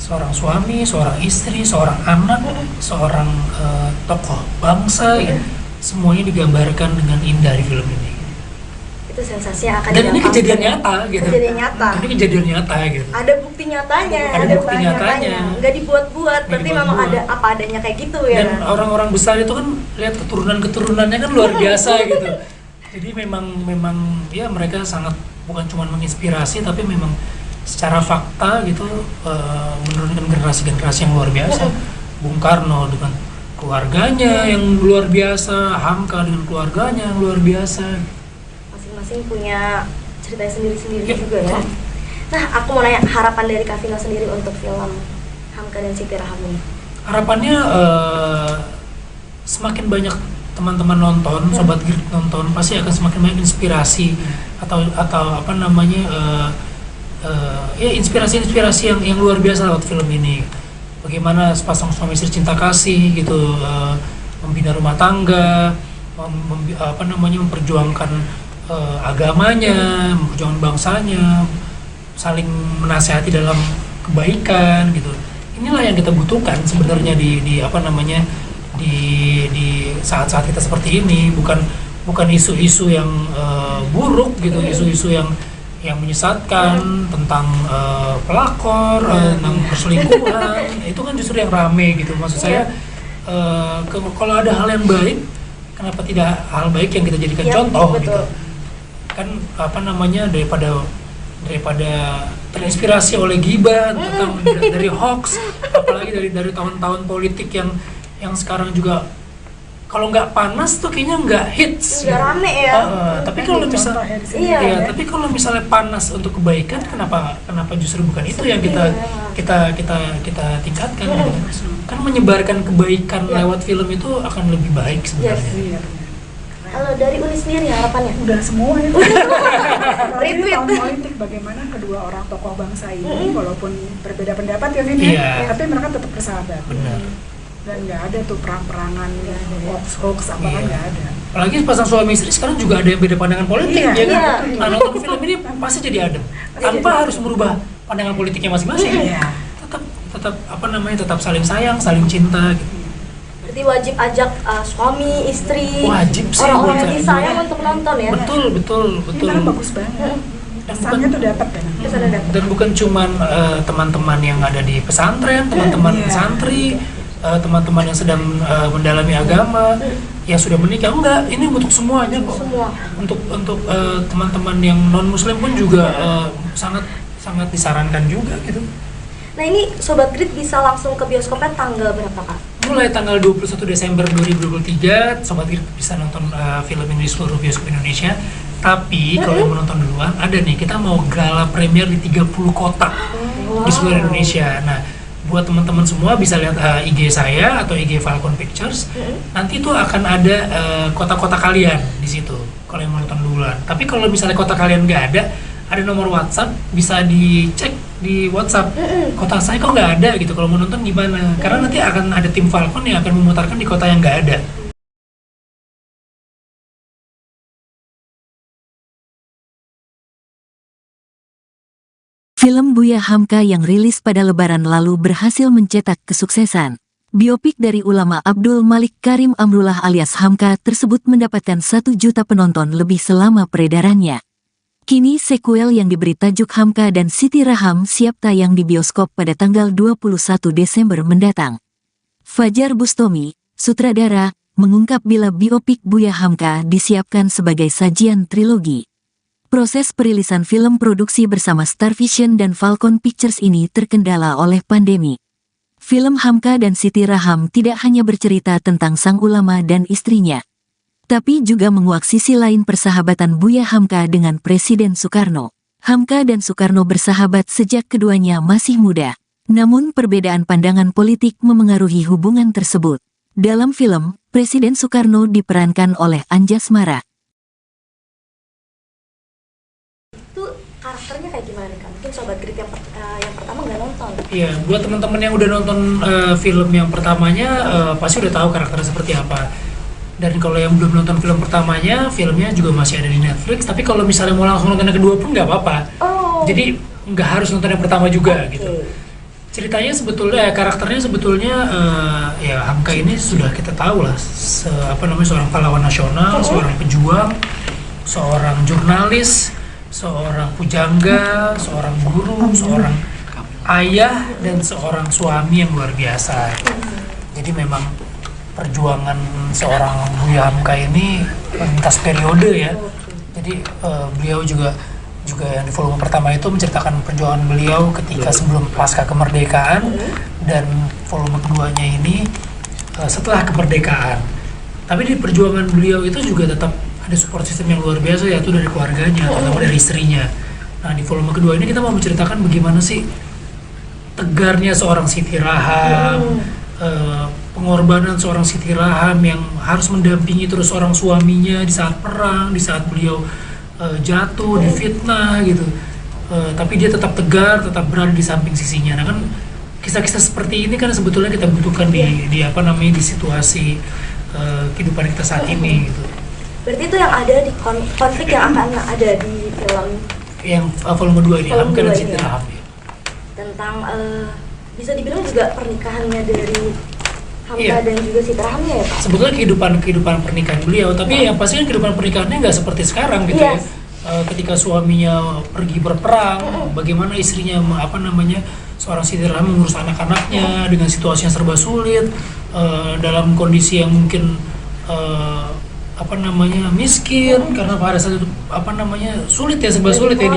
Seorang suami, seorang istri, seorang anak, seorang tokoh bangsa, ya, semuanya digambarkan dengan indah di film ini. Itu sensasi yang akan dan ini kejadian nyata gitu. Kejadian nyata. Ini kejadian nyata gitu. Ada bukti nyatanya, ada bukti nyatanya. Nggak dibuat-buat, berarti memang ada apa adanya kayak gitu ya. Dan orang-orang besar itu kan lihat keturunannya kan luar biasa gitu. Jadi memang ya mereka sangat bukan cuma menginspirasi tapi memang secara fakta gitu menurunkan generasi-generasi yang luar biasa. Bung Karno dengan keluarganya yang luar biasa, Hamka dengan keluarganya yang luar biasa. Masing-masing punya ceritanya sendiri-sendiri juga ya. Nah, aku mau nanya harapan dari Kak Vino sendiri untuk film Hamka dan Siti Rahami. Harapannya semakin banyak teman-teman nonton, sobat Grit nonton, pasti akan semakin banyak inspirasi atau inspirasi yang luar biasa lewat film ini. Bagaimana sepasang suami istri cinta kasih gitu, membina rumah tangga, memperjuangkan agamanya, memperjuangkan bangsanya, saling menasihati dalam kebaikan gitu. Inilah yang kita butuhkan sebenarnya di saat-saat kita seperti ini, bukan isu-isu yang buruk gitu, isu-isu yang menyesatkan tentang pelakor, tentang perselingkuhan. Itu kan justru yang rame gitu. Maksud saya kalau ada hal yang baik, kenapa tidak hal baik yang kita jadikan contoh betul. gitu. Kan daripada terinspirasi oleh gibah tentang dari hoax, apalagi dari tahun-tahun politik yang sekarang juga kalau nggak panas tuh kayaknya nggak hits. Nggak rame ya. Tapi kalau tapi kalau misalnya panas untuk kebaikan, kenapa justru bukan itu yang kita tingkatkan? Kan menyebarkan kebaikan lewat film itu akan lebih baik sebenarnya. Kalau dari Uni sendiri harapannya? Udah semua itu. Apalagi Retweet. tahun politik, bagaimana kedua orang tokoh bangsa ini walaupun berbeda pendapat ya Vin, Iya. tapi mereka tetap bersahabat. Benar. Dan nggak ada tuh perang-perangan, hoax apa kan Iya. nggak ada. Apalagi pasang suami istri sekarang juga ada yang beda pandangan politik, Iya, ya kan? iya. Nah, nonton film ini pasti jadi adem, tanpa harus merubah pandangan politiknya masing-masing. Iya. Tetap tetap saling sayang, saling cinta gitu. Berarti wajib ajak suami, istri, Wajib sih orang-orang buat yang saya. disayang untuk nonton ya. Betul. Ini karena bagus banget. Pesannya tuh dapat kan. Kesannya dapat. Dan bukan cuman teman-teman yang ada di pesantren, teman-teman Iya. santri, teman-teman yang sedang mendalami agama, yang sudah menikah, enggak, ini untuk semuanya kok. Semua. Untuk teman-teman yang non muslim pun juga sangat disarankan juga gitu. Nah ini Sobat Grid bisa langsung ke bioskopnya tanggal berapa Kak? Mulai tanggal 21 Desember 2023 Sobat Grid bisa nonton film ini di seluruh bioskop Indonesia. Tapi kalau yang mau nonton duluan, ada nih, kita mau gala premier di 30 kota di seluruh Indonesia. Nah, buat teman-teman semua bisa lihat IG saya atau IG Falcon Pictures. Nanti tuh akan ada kota-kota kalian di situ kalau yang mau nonton duluan. Tapi kalau misalnya kota kalian nggak ada nomor WhatsApp, bisa dicek di WhatsApp. Kota saya kok nggak ada gitu, kalau mau nonton gimana? Karena nanti akan ada tim Falcon yang akan memutarkan di kota yang nggak ada. Film Buya Hamka yang rilis pada Lebaran lalu berhasil mencetak kesuksesan. Biopik dari ulama Abdul Malik Karim Amrullah alias Hamka tersebut mendapatkan 1 juta penonton lebih selama peredarannya. Kini sequel yang diberi tajuk Hamka dan Siti Raham siap tayang di bioskop pada tanggal 21 Desember mendatang. Fajar Bustomi, sutradara, mengungkap bila biopik Buya Hamka disiapkan sebagai sajian trilogi. Proses perilisan film produksi bersama Starvision dan Falcon Pictures ini terkendala oleh pandemi. Film Hamka dan Siti Raham tidak hanya bercerita tentang sang ulama dan istrinya, tapi juga menguak sisi lain persahabatan Buya Hamka dengan Presiden Soekarno. Hamka dan Soekarno bersahabat sejak keduanya masih muda, namun perbedaan pandangan politik memengaruhi hubungan tersebut. Dalam film, Presiden Soekarno diperankan oleh Anjasmara. Itu karakternya kayak gimana Kak? Mungkin Sobat Grid yang pertama nggak nonton. Iya, buat teman-teman yang udah nonton film yang pertamanya pasti udah tahu karakternya seperti apa. Dan kalau yang belum nonton film pertamanya, filmnya juga masih ada di Netflix. Tapi kalau misalnya mau langsung nonton yang kedua pun nggak apa-apa. Oh. Jadi nggak harus nonton yang pertama juga Oke. gitu. Ceritanya sebetulnya, karakternya sebetulnya ya Hamka ini sudah kita tahu lah, seorang pahlawan nasional, seorang pejuang, seorang jurnalis, seorang pujangga, seorang guru, seorang ayah, dan seorang suami yang luar biasa. Jadi memang perjuangan seorang Buya Hamka ini lintas periode ya. Jadi beliau juga yang di volume pertama itu menceritakan perjuangan beliau ketika sebelum pasca kemerdekaan, dan volume keduanya ini setelah kemerdekaan. Tapi di perjuangan beliau itu juga tetap ada support system yang luar biasa, yaitu dari keluarganya, terutama dari istrinya. Nah, di volume kedua ini kita mau menceritakan bagaimana sih tegarnya seorang Siti Raham, pengorbanan seorang Siti Raham yang harus mendampingi terus seorang suaminya di saat perang, di saat beliau jatuh, difitnah gitu. Tapi dia tetap tegar, tetap berada di samping sisinya. Nah kan kisah-kisah seperti ini kan sebetulnya kita butuhkan di di situasi kehidupan kita saat ini gitu. Berarti itu yang ada di konflik yang akan ada di film Yang volume 2 ini, Hamka dan Siti Raham. tentang bisa dibilang juga pernikahannya dari Hamka Iya. dan juga Siti Rahamnya ya Pak? Sebetulnya kehidupan pernikahan beliau, tapi yang pasti kan kehidupan pernikahannya nggak seperti sekarang gitu Yes. ya. Ketika suaminya pergi berperang, bagaimana istrinya seorang Siti Raham mengurus anak-anaknya dengan situasi yang serba sulit, dalam kondisi yang mungkin miskin, karena pada saat itu sulit ya, serba sulit ya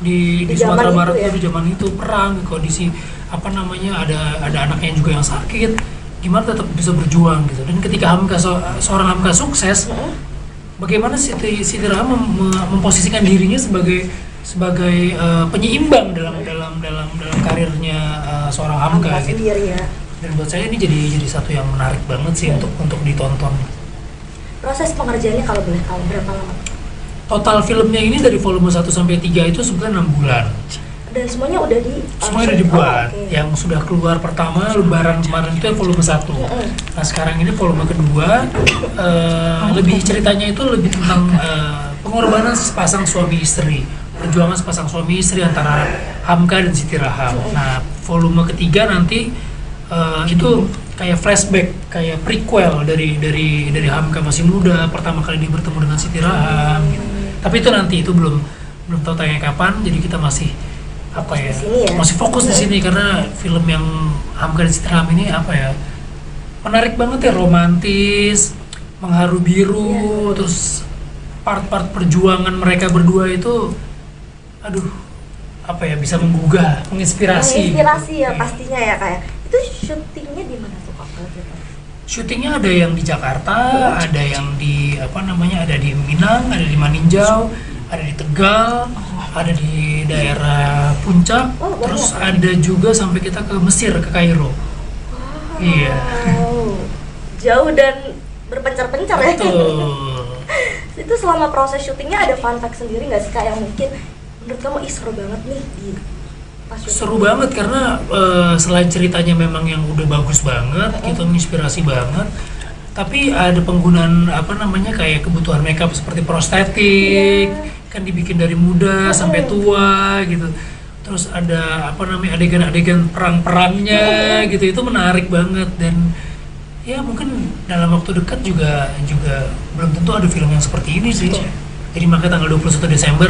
di Sumatera zaman Barat itu ya. itu, di zaman itu perang, kondisi ada anaknya juga yang sakit, gimana tetap bisa berjuang gitu. Dan ketika seorang Hamka sukses, bagaimana Siti Raham memposisikan dirinya sebagai penyeimbang dalam karirnya seorang Hamka gitu. Sendiri ya. Dan buat saya ini jadi satu yang menarik banget sih untuk ditonton. Proses pengerjaannya kalau boleh tahu berapa lama? Total filmnya ini dari volume 1 sampai 3 itu sebenarnya 6 bulan. Dan semuanya udah Semuanya udah dibuat. oke. Yang sudah keluar pertama Lebaran kemarin itu yang volume 1. Nah sekarang ini volume kedua, lebih ceritanya itu lebih tentang pengorbanan sepasang suami istri, perjuangan sepasang suami istri antara Hamka dan Siti Raham. Nah volume ketiga nanti itu kayak flashback, kayak prequel dari Hamka masih muda, pertama kali dia bertemu dengan Siti Raham. Gitu. Tapi itu nanti itu belum tahu tayang kapan, jadi kita masih apa ya, masih fokus di sini karena film yang Hamka dan Siti Raham ini apa ya, menarik banget ya, romantis, mengharu biru, terus part-part perjuangan mereka berdua itu, aduh, apa ya, bisa menggugah, menginspirasi. Menginspirasi ya Iya. pastinya ya kayak. Itu syutingnya di mana tuh Kak? Kalau gitu? Syutingnya ada yang di Jakarta, ada yang di apa namanya, ada di Minang, ada di Maninjau, ada di Tegal, ada di daerah Puncak, Oh, banyak. terus ada juga sampai kita ke Mesir, ke Kairo. Iya. Wow. Jauh dan berpencar-pencar ya. Betul. Itu selama proses syutingnya ada fun fact sendiri nggak sih Kak yang mungkin menurut kamu seru banget nih di pas syuting? Seru banget karena selain ceritanya memang yang udah bagus banget, gitu, menginspirasi banget, tapi ada penggunaan apa namanya kayak kebutuhan makeup seperti prostetik, kan dibikin dari muda sampai tua gitu. Terus ada apa namanya adegan-adegan perang-perangnya gitu, itu menarik banget. Dan ya mungkin dalam waktu dekat juga belum tentu ada film yang seperti ini sih. Jadi makanya tanggal 21 Desember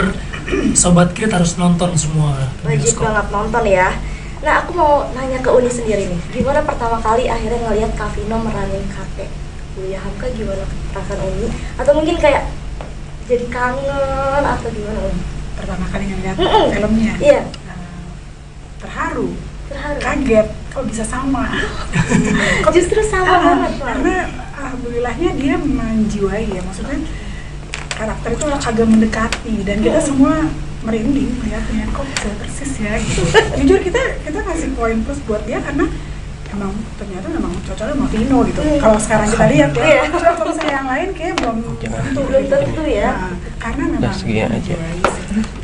Sobat Krit harus nonton semua di Wajib bioskop. banget nonton ya. Nah aku mau nanya ke Uni sendiri nih, gimana pertama kali akhirnya ngelihat Kak Vino meranin kakek Buya Hamka, gimana perasaan Uni? Atau mungkin kayak jadi kangen atau gimana Uni? Pertama kali ngeliat filmnya, Iya, terharu, terharu. kaget, kok bisa sama. Justru sama banget Pak. Karena alhamdulillahnya dia menjiwai ya, maksudnya karakter itu agak mendekati dan kita semua merinding melihatnya, kok bisa persis ya gitu. Jujur kita ngasih poin plus buat dia karena emang ternyata memang cocoknya sama Vino gitu. Kalau sekarang kita lihat ya, Iya. kalau misalnya yang lain kayak belum tentu. Belum tentu ya. Nah, karena memang segini aja. menjiwai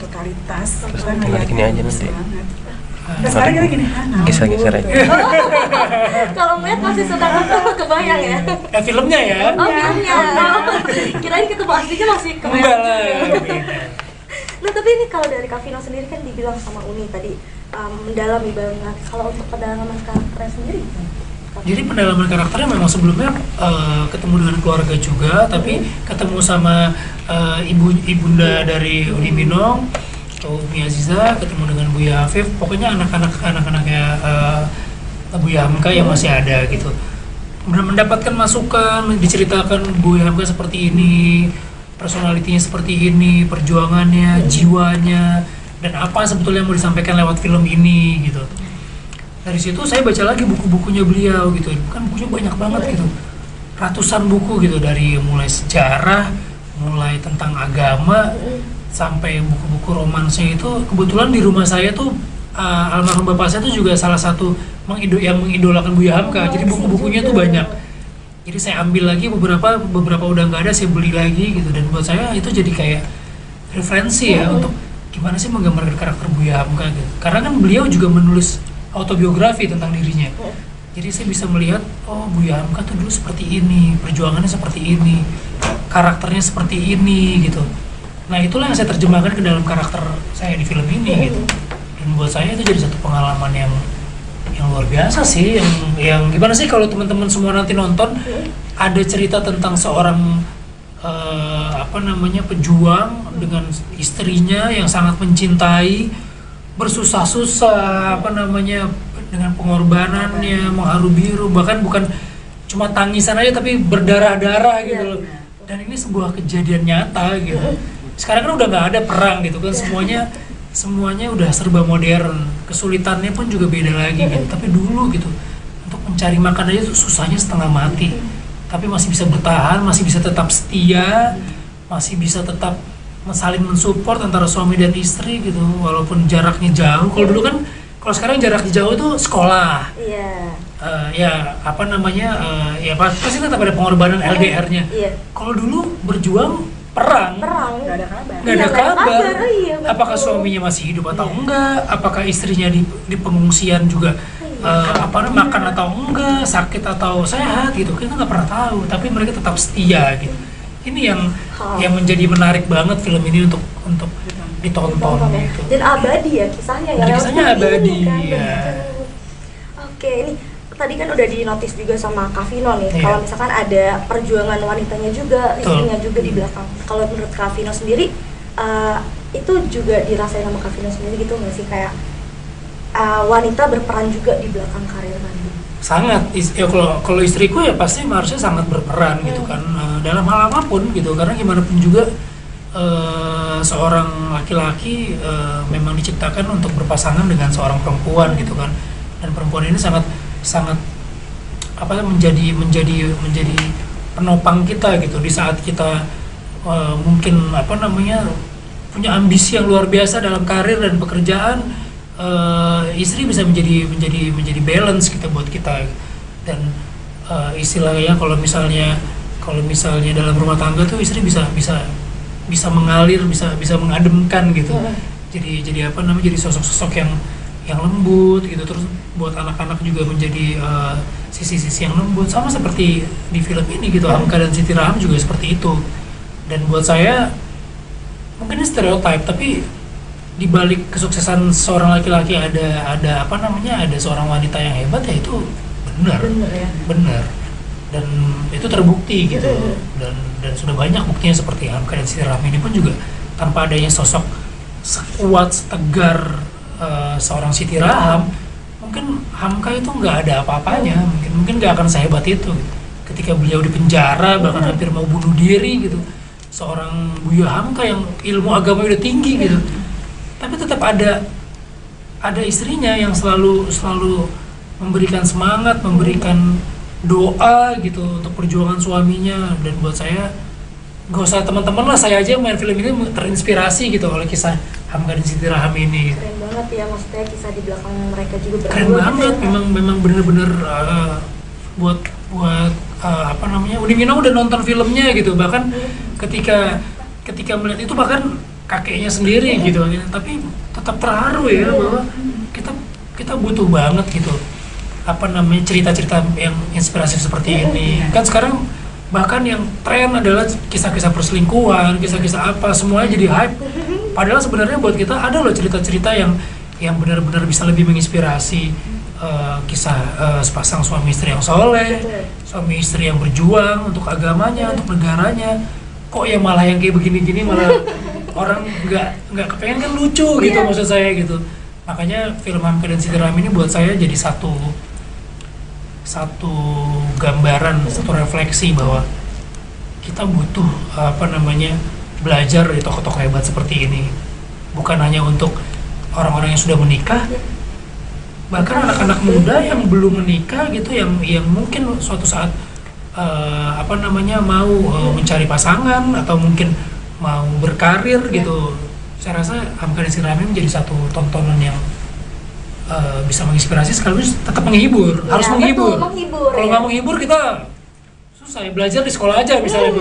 totalitas. Kita Tinggal ngeliat gini aja nanti. banget. Terus sekarang kita gini, Geser-geser aja. Kalau ngeliat masih suka nonton, kebayang ya. Filmnya ya? Oh filmnya. Kirain ketemu aslinya masih Enggak kebayang lah. juga. beda. Nah tapi ini kalau dari Kak Vino sendiri kan dibilang sama Uni tadi mendalami banget. Kalau untuk pendalaman karakternya sendiri gimana? Jadi pendalaman karakternya memang sebelumnya ketemu dengan keluarga juga, tapi ketemu sama ibunda dari Uni Minong, Umi Aziza, ketemu dengan Buya Afif, pokoknya anak-anaknya Buya Hamka yang masih ada gitu. Mendapatkan masukan, diceritakan Buya Hamka seperti ini, personalitinya seperti ini, perjuangannya, jiwanya, dan apa sebetulnya yang mau disampaikan lewat film ini gitu. Dari situ saya baca lagi buku-bukunya beliau gitu, kan bukunya banyak banget gitu, ratusan buku gitu, dari mulai sejarah, mulai tentang agama, sampai buku-buku romansnya. Itu kebetulan di rumah saya tuh almarhum bapak saya tuh juga salah satu yang mengidolakan Buya Hamka, jadi buku-bukunya tuh banyak. Jadi saya ambil lagi beberapa udah nggak ada, saya beli lagi gitu, dan buat saya itu jadi kayak referensi ya untuk gimana sih menggambarkan karakter Buya Hamka gitu. Karena kan beliau juga menulis autobiografi tentang dirinya. Jadi saya bisa melihat, oh Buya Hamka tuh dulu seperti ini, perjuangannya seperti ini, karakternya seperti ini gitu. Nah itulah yang saya terjemahkan ke dalam karakter saya di film ini gitu. Dan buat saya itu jadi satu pengalaman yang luar biasa sih, yang gimana sih kalau teman-teman semua nanti nonton, ada cerita tentang seorang pejuang dengan istrinya yang sangat mencintai, bersusah-susah dengan pengorbanannya, mengharu biru, bahkan bukan cuma tangisan aja tapi berdarah-darah gitu loh. Dan ini sebuah kejadian nyata gitu. Sekarang kan udah nggak ada perang gitu kan, semuanya udah serba modern, kesulitannya pun juga beda lagi gitu. Tapi dulu gitu, untuk mencari makan aja tuh susahnya setengah mati, tapi masih bisa bertahan, masih bisa tetap setia, masih bisa tetap saling mensupport antara suami dan istri gitu, walaupun jaraknya jauh. Kalau dulu kan, kalau sekarang jaraknya jauh itu sekolah, Iya. ya apa namanya ya pasti tetap ada pengorbanan LDR-nya. Iya. Kalau dulu berjuang perang Nggak ada kabar. nggak ada Iya, nggak ada kabar, kabar, iya, betul. apakah suaminya masih hidup atau Iya. enggak, apakah istrinya di pengungsian juga apa namanya, makan atau enggak, sakit atau sehat gitu, kita nggak pernah tahu, tapi mereka tetap setia gitu. Ini yang menjadi menarik banget film ini untuk ditonton Ditonton ya. gitu. Dan abadi ya kisahnya ya. Dan kisahnya Lewat film abadi, ini kan, ya. betul. Oke, ini tadi kan udah dinotis juga sama Kak Vino nih. Iya. Kalau misalkan ada perjuangan wanitanya juga, Betul. istrinya juga di belakang. Kalau menurut Kak Vino sendiri, itu juga dirasain sama Kak Vino sendiri gitu nggak sih, kayak wanita berperan juga di belakang karir Randy? Sangat ya, kalau istriku ya pasti harusnya sangat berperan gitu kan, dalam hal apapun gitu, karena gimana pun juga seorang laki-laki memang diciptakan untuk berpasangan dengan seorang perempuan gitu kan, dan perempuan ini sangat apa menjadi penopang kita gitu di saat kita mungkin apa namanya punya ambisi yang luar biasa dalam karir dan pekerjaan. Istri bisa menjadi balance kita buat kita, dan istilahnya kalau misalnya dalam rumah tangga tuh istri bisa mengalir, bisa mengademkan gitu. Jadi apa namanya, jadi sosok-sosok yang lembut gitu, terus buat anak-anak juga menjadi sisi-sisi yang lembut, sama seperti di film ini gitu. Hamka dan Siti Raham juga seperti itu, dan buat saya mungkin ini stereotype, tapi di balik kesuksesan seorang laki-laki ada apa namanya, ada seorang wanita yang hebat, ya itu benar Ya. benar, dan itu terbukti gitu. Dan sudah banyak buktinya, seperti Hamka dan Siti Raham ini pun juga tanpa adanya sosok sekuat, setegar seorang Siti Raham, mungkin Hamka itu nggak ada apa-apanya, mungkin nggak akan sehebat itu gitu. Ketika beliau di penjara bahkan hampir mau bunuh diri gitu, seorang Buya Hamka yang ilmu agama udah tinggi gitu, tapi tetap ada istrinya yang selalu memberikan semangat, memberikan doa gitu untuk perjuangan suaminya. Dan buat saya, gak usah teman-teman lah, saya aja main film ini terinspirasi gitu oleh kisah Hamka dan Siti Raham ini. Keren banget ya, maksudnya kisah di belakang mereka juga Keren berdua banget, gitu ya. memang bener-bener buat apa namanya, Udi Mino udah nonton filmnya gitu, bahkan ketika melihat itu, bahkan kakeknya sendiri gitu, tapi tetap terharu ya bahwa kita butuh banget gitu apa namanya, cerita-cerita yang inspirasi seperti ini kan. Sekarang bahkan yang tren adalah kisah-kisah perselingkuhan, kisah-kisah apa, semuanya jadi hype, padahal sebenarnya buat kita ada loh cerita-cerita yang benar-benar bisa lebih menginspirasi. Kisah sepasang suami istri yang soleh, suami istri yang berjuang untuk agamanya, untuk negaranya. Kok ya malah yang kayak begini-gini malah orang nggak kepengen, kan lucu gitu maksud saya gitu. Makanya film Hamka dan Siti Raham ini buat saya jadi satu gambaran, satu refleksi bahwa kita butuh apa namanya, belajar dari tokoh-tokoh hebat seperti ini, bukan hanya untuk orang-orang yang sudah menikah, bahkan anak-anak muda yang belum menikah gitu, yang mungkin suatu saat apa namanya mau mencari pasangan atau mungkin mau berkarir gitu. Saya rasa Hamka dan Siti Raham ini menjadi satu tontonan yang bisa menginspirasi sekaligus tetap menghibur. Harus menghibur. Kalau nggak menghibur kita susah ya, belajar di sekolah aja misalnya.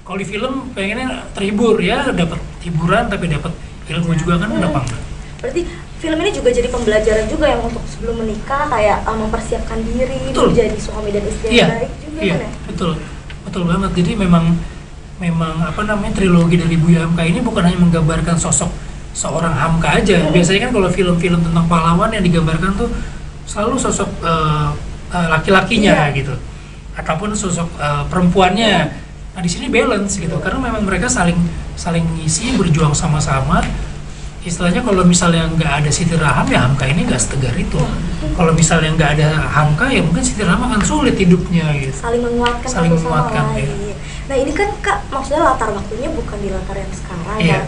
Kalau di film pengennya terhibur ya, dapat hiburan tapi dapat ilmu juga kan, kenapa enggak? Berarti film ini juga jadi pembelajaran juga yang untuk sebelum menikah, kayak mempersiapkan diri menjadi suami dan istri yang baik juga kan ya? Betul banget. Jadi memang apa namanya, trilogi dari Buya Hamka ini bukan hanya menggambarkan sosok seorang Hamka aja. Biasanya kan kalau film-film tentang pahlawan yang digambarkan tuh selalu sosok laki-lakinya gitu, ataupun sosok perempuannya. Nah di sini balance gitu, karena memang mereka saling ngisi, berjuang sama-sama. Istilahnya kalau misalnya nggak ada Siti Raham, ya Hamka ini nggak setegar itu. Kalau misalnya nggak ada Hamka, ya mungkin Siti Raham akan sulit hidupnya gitu. Saling menguatkan satu sama lain. Ya. Nah ini kan Kak, maksudnya latar waktunya bukan di latar yang sekarang kan?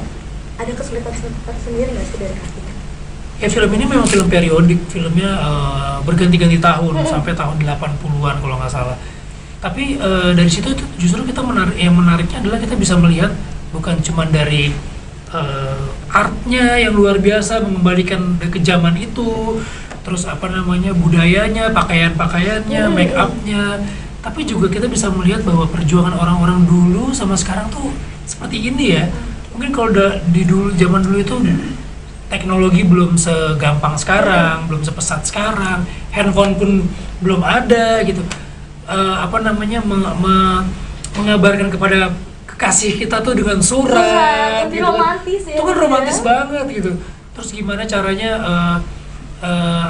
Ada kesulitan sendiri nggak sih dari Kak Vino? Ya film ini memang film periodik, filmnya berganti-ganti tahun sampai tahun 80-an kalau nggak salah. Tapi dari situ justru kita menariknya adalah kita bisa melihat bukan cuma dari artnya yang luar biasa mengembalikan ke zaman itu, terus apa namanya budayanya, pakaiannya, make upnya. Tapi juga kita bisa melihat bahwa perjuangan orang-orang dulu sama sekarang tuh seperti ini ya. Mungkin kalau di zaman dulu itu teknologi belum segampang sekarang, belum sepesat sekarang, handphone pun belum ada gitu. Apa namanya mengabarkan kepada kekasih kita tuh dengan surat lebih gitu kan. romantis ya. Itu kan romantis banget gitu. Terus gimana caranya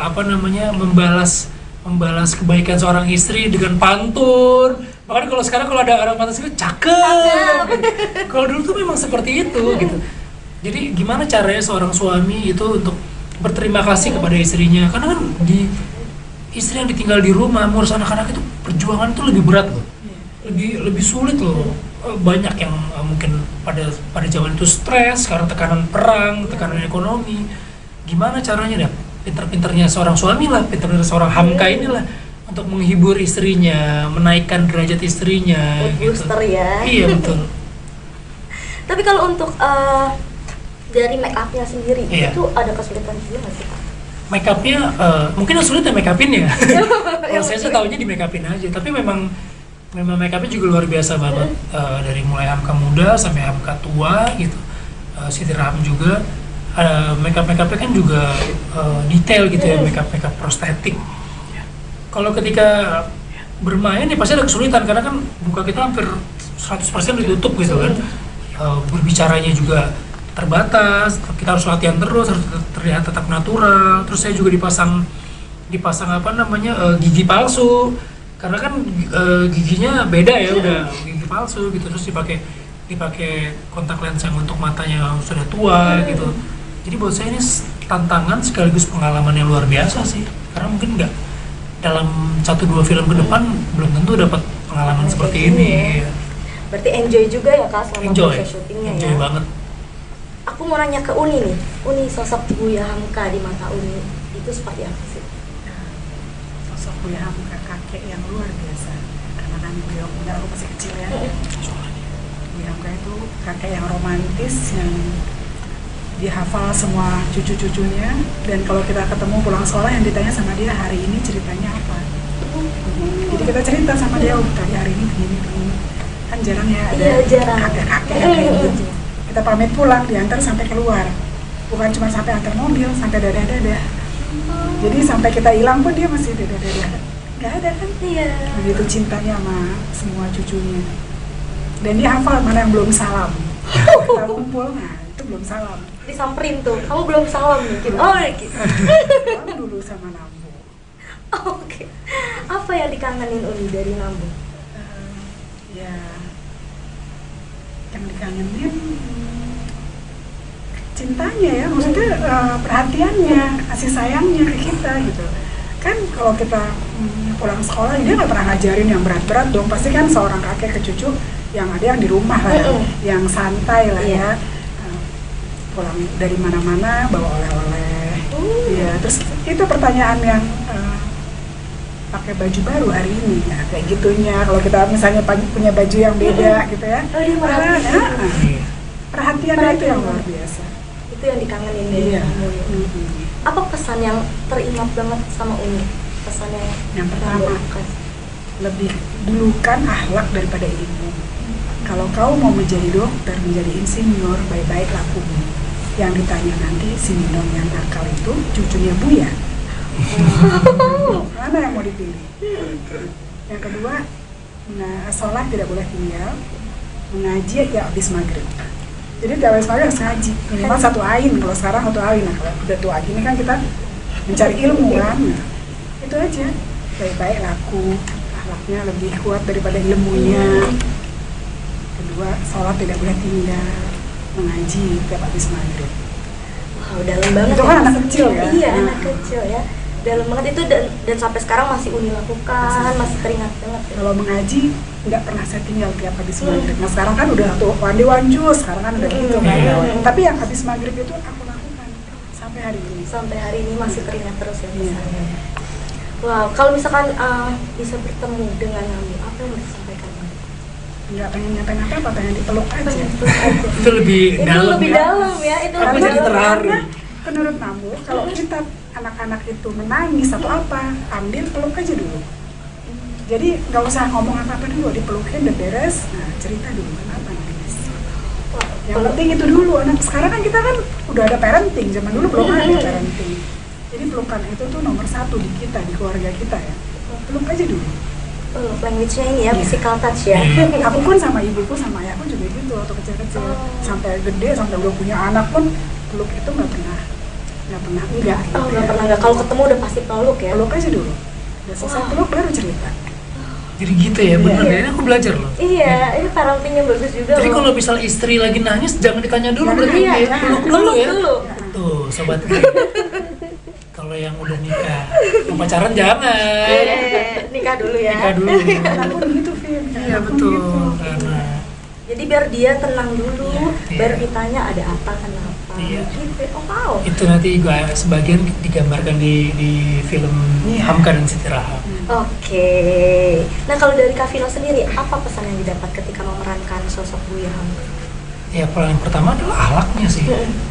apa namanya membalas kebaikan seorang istri dengan pantun. Bahkan kalau sekarang kalau ada orang pantun itu cakep. Kalau dulu tuh memang seperti itu gitu. Jadi gimana caranya seorang suami itu untuk berterima kasih kepada istrinya? Karena kan istri yang ditinggal di rumah ngurus anak-anak itu perjuangan itu lebih berat loh. Lebih sulit loh. Banyak yang mungkin pada zaman itu stres karena tekanan perang, tekanan ekonomi. Gimana caranya, Dap? Pinter-pinternya seorang suami lah, pinter-pinter seorang Hamka inilah untuk menghibur istrinya, menaikkan derajat istrinya. Mood booster ya. Iya betul. Tapi kalau untuk dari make upnya sendiri Iya. itu ada kesulitan juga nggak sih Kak? Make upnya mungkin yang sulit ya make upin ya. Kalau saya sih taunya di make upin aja, tapi memang make upnya juga luar biasa banget. Dari mulai Hamka muda sampai Hamka tua gitu. Siti Raham juga make upnya kan juga detail gitu ya, make up prostetik. Kalau ketika bermain ya pasti ada kesulitan karena kan muka kita hampir 100% ditutup gitu kan. Berbicaranya juga terbatas, kita harus latihan terus, harus terlihat tetap natural. Terus saya juga dipasang apa namanya gigi palsu karena kan giginya beda ya, udah gigi palsu gitu. Terus dipakai kontak lens yang untuk matanya yang sudah tua gitu. Jadi buat saya ini tantangan sekaligus pengalaman yang luar biasa sih, karena mungkin nggak dalam 1-2 film ke depan belum tentu dapat pengalaman seperti ini ya. Berarti enjoy juga ya Kak selama proses syutingnya enjoy ya? banget. Aku mau nanya ke Uni nih, Uni sosok Buya Hamka di mata Uni itu seperti apa sih? Sosok Buya Hamka, kakek yang luar biasa. Karena kan beliau punya aku masih kecil ya. Buya Hamka itu kakek yang romantis, yang dihafal semua cucu-cucunya. Dan kalau kita ketemu pulang sekolah yang ditanya sama dia, hari ini ceritanya apa? Jadi kita cerita sama dia, oh tadi hari ini begini. Kan jarang ya ada kakek-kakek yang kayak gitu. Kita pamit pulang, diantar sampai keluar. Bukan cuma sampai antar mobil, sampai dadah-dadah. Jadi sampai kita hilang pun dia masih dadah-dadah. Gak ada kan? Iya. Begitu cintanya sama semua cucunya. Dan dia hafal mana yang belum salam. Kita kumpul, nah itu belum salam. Disamperin tuh, kamu belum salam nih gitu. Oh gitu. Salam dulu sama Nambu. Oke. Apa yang dikangenin Uni dari Nambu? Ya, yang dikangenin cintanya ya, maksudnya perhatiannya, kasih sayangnya ke kita gitu. Kan kalau kita pulang sekolah dia nggak pernah ngajarin yang berat-berat dong, pasti kan seorang kakek ke cucu yang ada yang di rumah lah, yang santai lah ya. Pulang dari mana-mana bawa oleh-oleh, ya terus itu pertanyaan yang pakai baju baru hari ini ya, kayak gitunya. Kalau kita misalnya punya baju yang beda gitu ya, perhatiannya itu yang luar biasa. Itu yang dikangenin dari Nambu. Apa pesan yang teringat banget sama Uni? Pesan yang pertama, kasih? lebih dulukan akhlak daripada ilmu. Kalau kau mau menjadi dokter, menjadi insinyur, baik-baik lakukan. Yang ditanya nanti si Minong yang nakal itu cucunya Buya. Mana yang mau dipilih? Yang kedua, sholat tidak boleh tinggal, mengaji ya habis maghrib. Jadi di habis maghrib harus ngaji, minimal 1 ain. Kalau sekarang 1 ain, nah kalau udah tua gini kan kita mencari ilmu kan. Nah, itu aja, baik-baik laku, akhlaknya lebih kuat daripada ilmunya. Kedua, sholat tidak boleh tinggal, mengaji tiap habis maghrib. Wow, dalam banget. Itu kan anak kecil ya? Iya, anak kecil ya. Dalam banget itu dan sampai sekarang masih Uni lakukan, masih teringat banget. Ya. Kalau mengaji nggak pernah saya tinggal tiap habis maghrib. Nah sekarang kan udah tuh wanjus, sekarang kan udah gitu kan. Tapi yang habis maghrib itu aku lakukan sampai hari ini. Sampai hari ini masih teringat terus ya. Iya. Wow, kalau misalkan bisa bertemu dengan Nambu, apa yang mau disampaikan? Nggak pengen nyatain apa, pengen dipeluk aja. Itu lebih Itu dalam lebih ya. dalam ya, itu Aku lebih jadi dalam. terharu. menurut Namu, kalau kita anak-anak itu menangis atau apa, ambil peluk aja dulu. Jadi nggak usah ngomong apa-apa dulu, dipelukin udah beres. Nah, cerita dulu kenapa nangis. Yang penting itu dulu. Anak sekarang kan kita kan udah ada parenting, zaman dulu belum ada parenting. Jadi pelukan itu tuh nomor 1 di kita, di keluarga kita ya. Peluk aja dulu. Language-nya ini ya, physical touch ya. Aku pun sama ibuku sama ayahku juga gitu waktu kecil-kecil. Sampai gede, sampai udah punya anak pun peluk itu nggak pernah enggak. Nggak pernah nggak. Kalau ketemu udah pasti peluk ya. Peluk aja dulu. Udah selesai peluk baru cerita. Jadi gitu ya, bener ya, ini aku belajar loh. Iya, ini parenting yang bagus juga. Jadi loh. kalau misal istri lagi nangis, jangan ditanya dulu, berarti Iya, ya, peluk dulu ya. dulu. Tuh, sobat Gri. Kalau yang udah nikah, yang pacaran jangan. Nikah dulu ya. Nikah dulu. Aku gitu, Vin. Iya Aku betul. gitu. Karena Jadi biar dia tenang dulu, Iya. baru ditanya ada apa kenapa. Iya. Gitu. Oh wow. itu nanti juga sebagian digambarkan di film Iya. Hamka dan Siti Rahab. Oke. Nah kalau dari Kak Vino sendiri, apa pesan yang didapat ketika memerankan sosok Buya Hamka? Ya yang pertama adalah akhlaknya sih,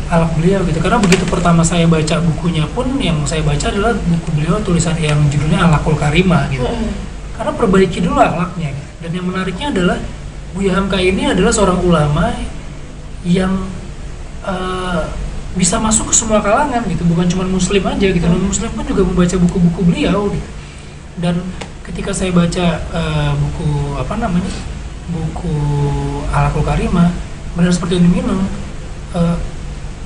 akhlak beliau gitu. Karena begitu pertama saya baca bukunya pun, yang saya baca adalah buku beliau tulisan yang judulnya Akhlakul Karimah gitu. Karena perbaiki dulu akhlaknya. Gitu. Dan yang menariknya adalah Buya Hamka ini adalah seorang ulama yang bisa masuk ke semua kalangan gitu, bukan cuma muslim aja gitu. Non muslim pun juga membaca buku-buku beliau gitu. Dan ketika saya baca buku Akhlakul Karimah, benar seperti yang diminum,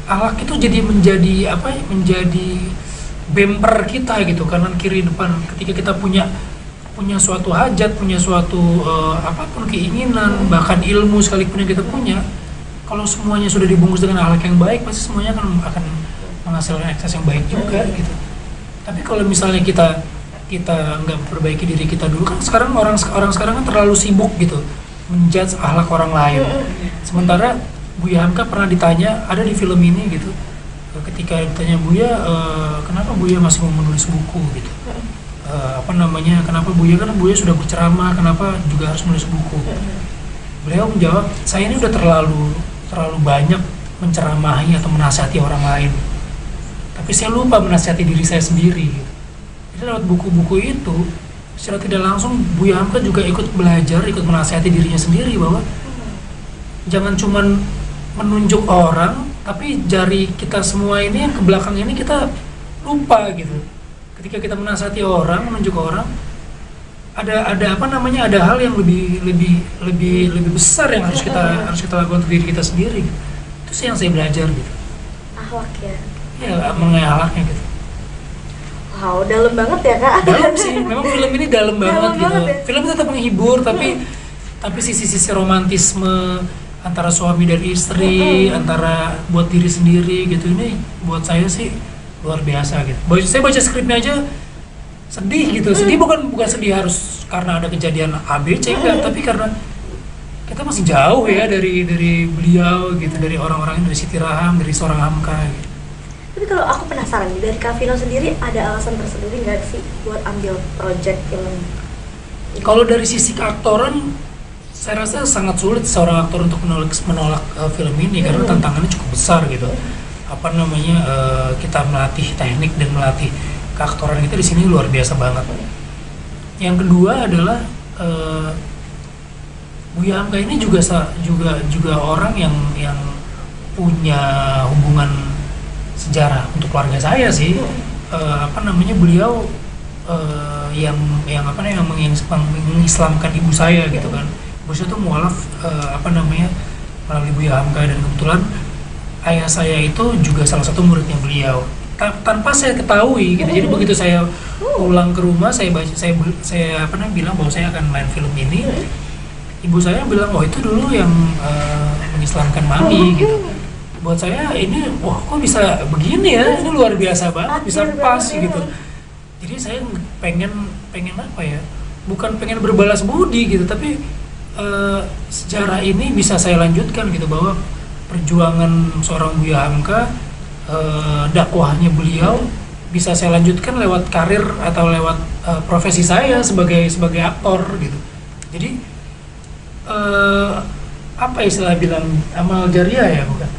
akhlak itu jadi menjadi bumper kita gitu, kanan kiri depan. Ketika kita punya suatu hajat, punya suatu apapun keinginan, bahkan ilmu sekalipun yang kita punya, kalau semuanya sudah dibungkus dengan akhlak yang baik, pasti semuanya akan menghasilkan ekses yang baik juga gitu. Tapi kalau misalnya kita nggak perbaiki diri kita dulu, kan sekarang orang sekarang kan terlalu sibuk gitu menjudge akhlak orang lain. Sementara Buya Hamka pernah ditanya, ada di film ini gitu, ketika ditanya Buya, kenapa Buya masih mau menulis buku gitu, kenapa Buya, kan Buya sudah berceramah, kenapa juga harus menulis buku. Beliau menjawab, saya ini udah terlalu banyak menceramahi atau menasihati orang lain, tapi saya lupa menasihati diri saya sendiri gitu. Jadi lewat buku-buku itu secara tidak langsung Buya Hamka juga ikut belajar, ikut menasihati dirinya sendiri bahwa jangan cuman menunjuk orang, tapi jari kita semua ini yang ke belakang ini kita lupa gitu. Ketika kita menasihati orang, menunjuk orang, ada ada hal yang lebih besar yang harus kita lakukan untuk diri kita sendiri. Itu sih yang saya belajar gitu. Akhlak ya. Ya, mengenai akhlaknya gitu. Wow, dalam banget ya Kak. Dalam sih, memang film ini dalam banget gitu. banget ya. Film tetap menghibur, tapi sisi-sisi romantisme antara suami dan istri, antara buat diri sendiri gitu, ini buat saya sih luar biasa gitu. Saya baca skripnya aja sedih gitu. Sedih bukan sedih harus karena ada kejadian A, B, C enggak, tapi karena kita masih jauh ya dari beliau gitu, dari orang-orang dari Siti Rahab, dari seorang Hamka gitu. Tapi kalau aku penasaran nih, dari Kak Vino sendiri ada alasan tersendiri nggak sih buat ambil project film ini? Kalau dari sisi keaktoran, saya rasa sangat sulit seorang aktor untuk menolak film ini karena tantangannya cukup besar gitu. Kita melatih teknik dan melatih keaktoran kita di sini luar biasa banget. Yang kedua adalah Buya Hamka ini juga orang yang punya hubungan sejarah untuk keluarga saya sih. Beliau yang mengislamkan ibu saya gitu kan. Ibu saya tuh mualaf melalui Buya Hamka, dan kebetulan ayah saya itu juga salah satu muridnya beliau. Tanpa saya ketahui gitu. Jadi begitu saya pulang ke rumah, saya bilang bahwa saya akan main film ini. Ibu saya bilang, oh itu dulu yang mengislamkan mami gitu. Buat saya ini, wah kok bisa begini ya, ini luar biasa banget, bisa pas gitu. Jadi saya pengen apa ya, bukan pengen berbalas budi gitu, tapi sejarah ini bisa saya lanjutkan gitu, bahwa perjuangan seorang Buya Hamka, dakwahnya beliau bisa saya lanjutkan lewat karir atau lewat profesi saya sebagai aktor gitu. Jadi apa istilah bilang, amal jariah ya, bukan?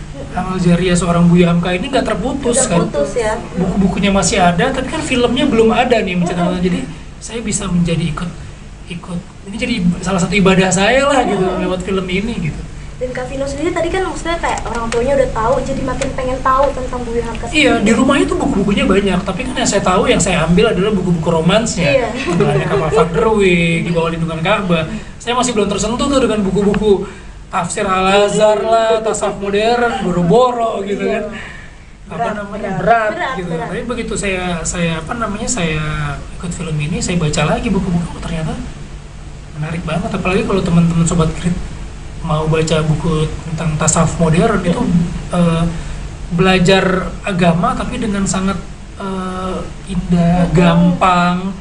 amal jariah seorang Buya Hamka ini nggak terputus kan. putus ya. Buku-bukunya masih ada, tapi kan filmnya belum ada nih mencetaknya. Jadi saya bisa menjadi ikut ini jadi salah satu ibadah saya lah gitu lewat film ini gitu. Dan Kak Vino sendiri tadi kan maksudnya kayak orang tuanya udah tahu, jadi makin pengen tahu tentang Buya Hamka sendiri. Iya, di rumahnya tuh buku-bukunya banyak, tapi kan yang saya tahu, yang saya ambil adalah buku-buku romansnya. Iya. Ada Kapal Van der Wijk, Di Bawah Lindungan Ka'bah. Saya masih belum tersentuh tuh dengan buku-buku tafsir Al-Azhar lah, tasawuf modern, boro-boro gitu kan. Berat gitu. berat. Tapi begitu saya ikut film ini, saya baca lagi buku-buku, ternyata menarik banget. Apalagi kalau teman-teman sobat Grit mau baca buku tentang tasawuf modern itu belajar agama tapi dengan sangat indah, gampang.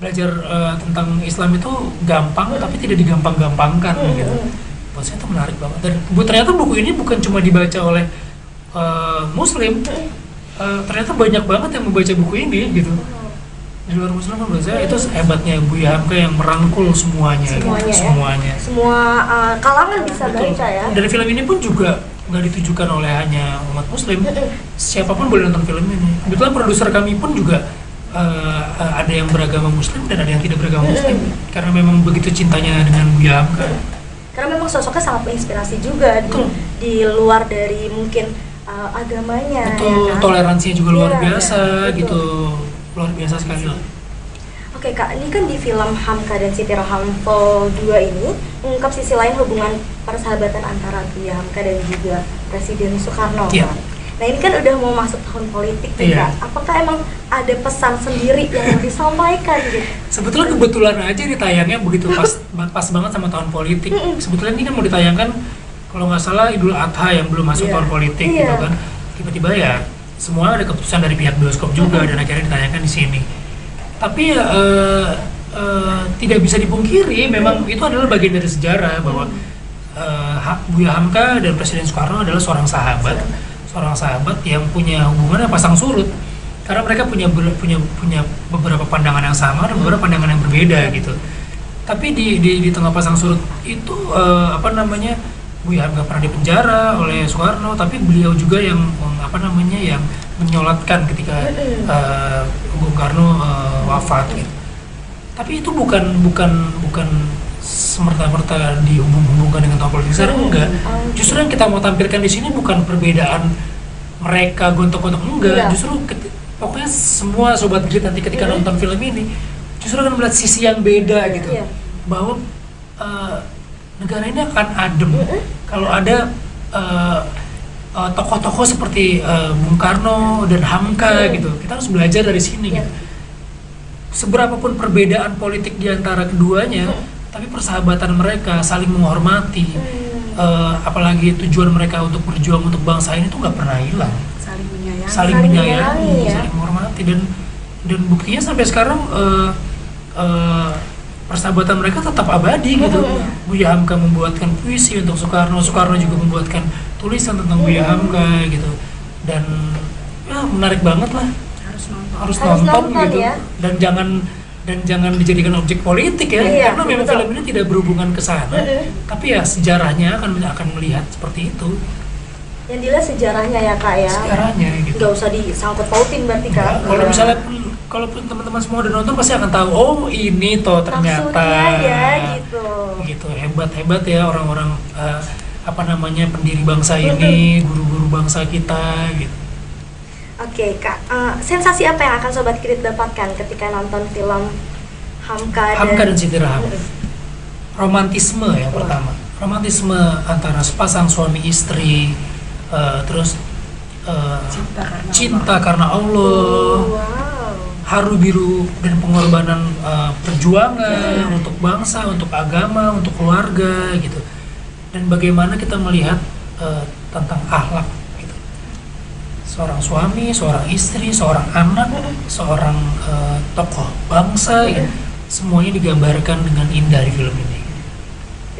Belajar tentang Islam itu gampang tapi tidak digampang-gampangkan gitu. Buat saya itu menarik banget. Dan ternyata buku ini bukan cuma dibaca oleh Muslim, ternyata banyak banget yang membaca buku ini gitu. Di luar Muslim kan menurut saya itu hebatnya Buya Hamka yang merangkul semuanya. Ya? Semua kalangan bisa baca ya. Dan film ini pun juga nggak ditujukan oleh hanya umat Muslim. Siapapun boleh nonton film ini. Kebetulan produser kami pun juga ada yang beragama Muslim dan ada yang tidak beragama Muslim. Karena memang begitu cintanya dengan Buya Hamka. Karena memang sosoknya sangat menginspirasi juga di luar dari mungkin agamanya. Betul, ya kan? toleransinya juga luar biasa betul. gitu. Luar biasa sekali lah. Oke Kak, ini kan di film Hamka dan Siti Roham Vol 2 ini mengungkap sisi lain hubungan persahabatan antara Buya Hamka dan juga Presiden Soekarno. Iya. Kan? Nah ini kan udah mau masuk tahun politik nih Iya. Kak. Apakah emang ada pesan sendiri yang mau disampaikan gitu? Sebetulnya kebetulan aja ditayangnya begitu pas banget sama tahun politik. Sebetulnya ini kan mau ditayangkan kalau nggak salah Idul Adha yang belum masuk tahun politik gitu kan. Tiba-tiba ya semua ada keputusan dari pihak bioskop juga dan akhirnya ditayangkan di sini. Tapi tidak bisa dipungkiri memang itu adalah bagian dari sejarah bahwa Buya Hamka dan Presiden Soekarno adalah seorang sahabat yang punya hubungan yang pasang surut karena mereka punya beberapa pandangan yang sama dan beberapa pandangan yang berbeda gitu. Tapi di tengah pasang surut itu Buya Hamka pernah dipenjara oleh Soekarno, tapi beliau juga yang yang menyolatkan ketika Bung Karno wafat gitu. Tapi itu bukan semerta-merta dihubung-hubungkan dengan tahun politik sekarang, enggak. Justru yang kita mau tampilkan di sini bukan perbedaan mereka gontok-gontok, enggak. Justru pokoknya semua sobat Grit nanti ketika nonton film ini justru akan melihat sisi yang beda gitu. Bahwa negara ini akan adem kalau ada tokoh-tokoh seperti Bung Karno dan Hamka gitu. Kita harus belajar dari sini gitu. Seberapapun perbedaan politik di antara keduanya, tapi persahabatan mereka saling menghormati, apalagi tujuan mereka untuk berjuang untuk bangsa ini tuh nggak pernah hilang. Saling menyayangi, saling menghormati dan buktinya sampai sekarang persahabatan mereka tetap abadi gitu. Buya Hamka membuatkan puisi untuk Soekarno juga membuatkan tulisan tentang Buya Hamka gitu. Dan ya menarik banget lah. Harus nonton gitu. Ya. Dan jangan dijadikan objek politik ya. Karena memang film ini tidak berhubungan ke sana. Tapi ya sejarahnya akan melihat seperti itu. Yang dilihat sejarahnya ya Kak ya. Sejarahnya gitu. Nggak usah disangkut pautin berarti Kak. Kalau misalnya kalau teman-teman semua udah nonton pasti akan tahu, oh ini toh ternyata. Maksudnya ya gitu. Hebat ya orang-orang pendiri bangsa ini, guru-guru bangsa kita gitu. Oke Kak, sensasi apa yang akan Sobat Grit dapatkan ketika nonton film Hamka dan Siti Roham? Romantisme yang pertama. Romantisme antara sepasang suami istri, terus cinta karena Allah. Haru biru dan pengorbanan perjuangan untuk bangsa, untuk agama, untuk keluarga gitu. Dan bagaimana kita melihat tentang akhlak gitu. Seorang suami, seorang istri, seorang anak, seorang tokoh bangsa gitu. Semuanya digambarkan dengan indah di film ini.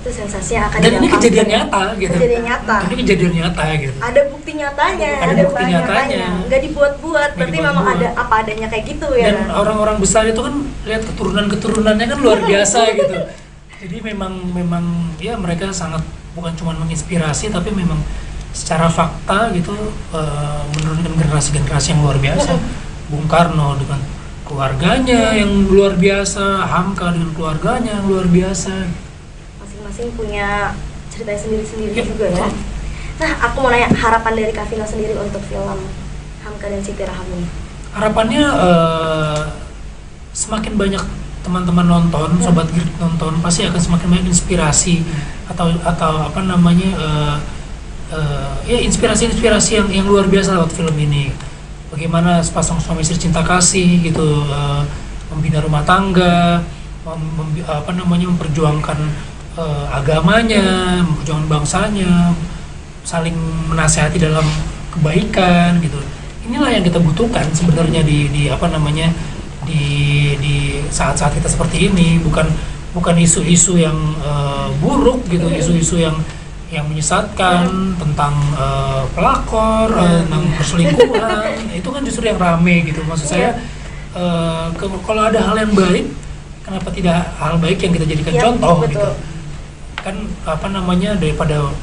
Itu sensasi yang akan dan ini kejadian nyata gitu. Ini kejadian nyata gitu. Ada bukti nyatanya, ada bukti nyatanya. Nggak dibuat-buat, berarti memang ada apa adanya kayak gitu ya. Dan orang-orang besar itu kan lihat keturunannya kan luar biasa gitu. Jadi memang ya mereka sangat bukan cuma menginspirasi tapi memang secara fakta gitu menurunkan generasi-generasi yang luar biasa. Bung Karno dengan keluarganya yang luar biasa, Hamka dengan keluarganya yang luar biasa. Masing-masing punya ceritanya sendiri-sendiri Yep. juga ya. Nah, aku mau nanya harapan dari Kak Vino sendiri untuk film Hamka dan Siti Raham ini. Harapannya semakin banyak teman-teman nonton, sobat Grid nonton, pasti akan semakin banyak inspirasi atau apa namanya ya inspirasi-inspirasi yang luar biasa lewat film ini. Bagaimana sepasang suami istri cinta kasih gitu, membina rumah tangga, memperjuangkan agamanya, memperjuangkan bangsanya, saling menasihati dalam kebaikan gitu. Inilah yang kita butuhkan sebenarnya di apa namanya di saat-saat kita seperti ini, bukan isu-isu yang buruk gitu, isu-isu yang menyesatkan tentang pelakor, tentang perselingkuhan. Itu kan justru yang rame gitu. Maksud saya kalau ada hal yang baik, kenapa tidak hal baik yang kita jadikan contoh betul. gitu. Kan apa namanya daripada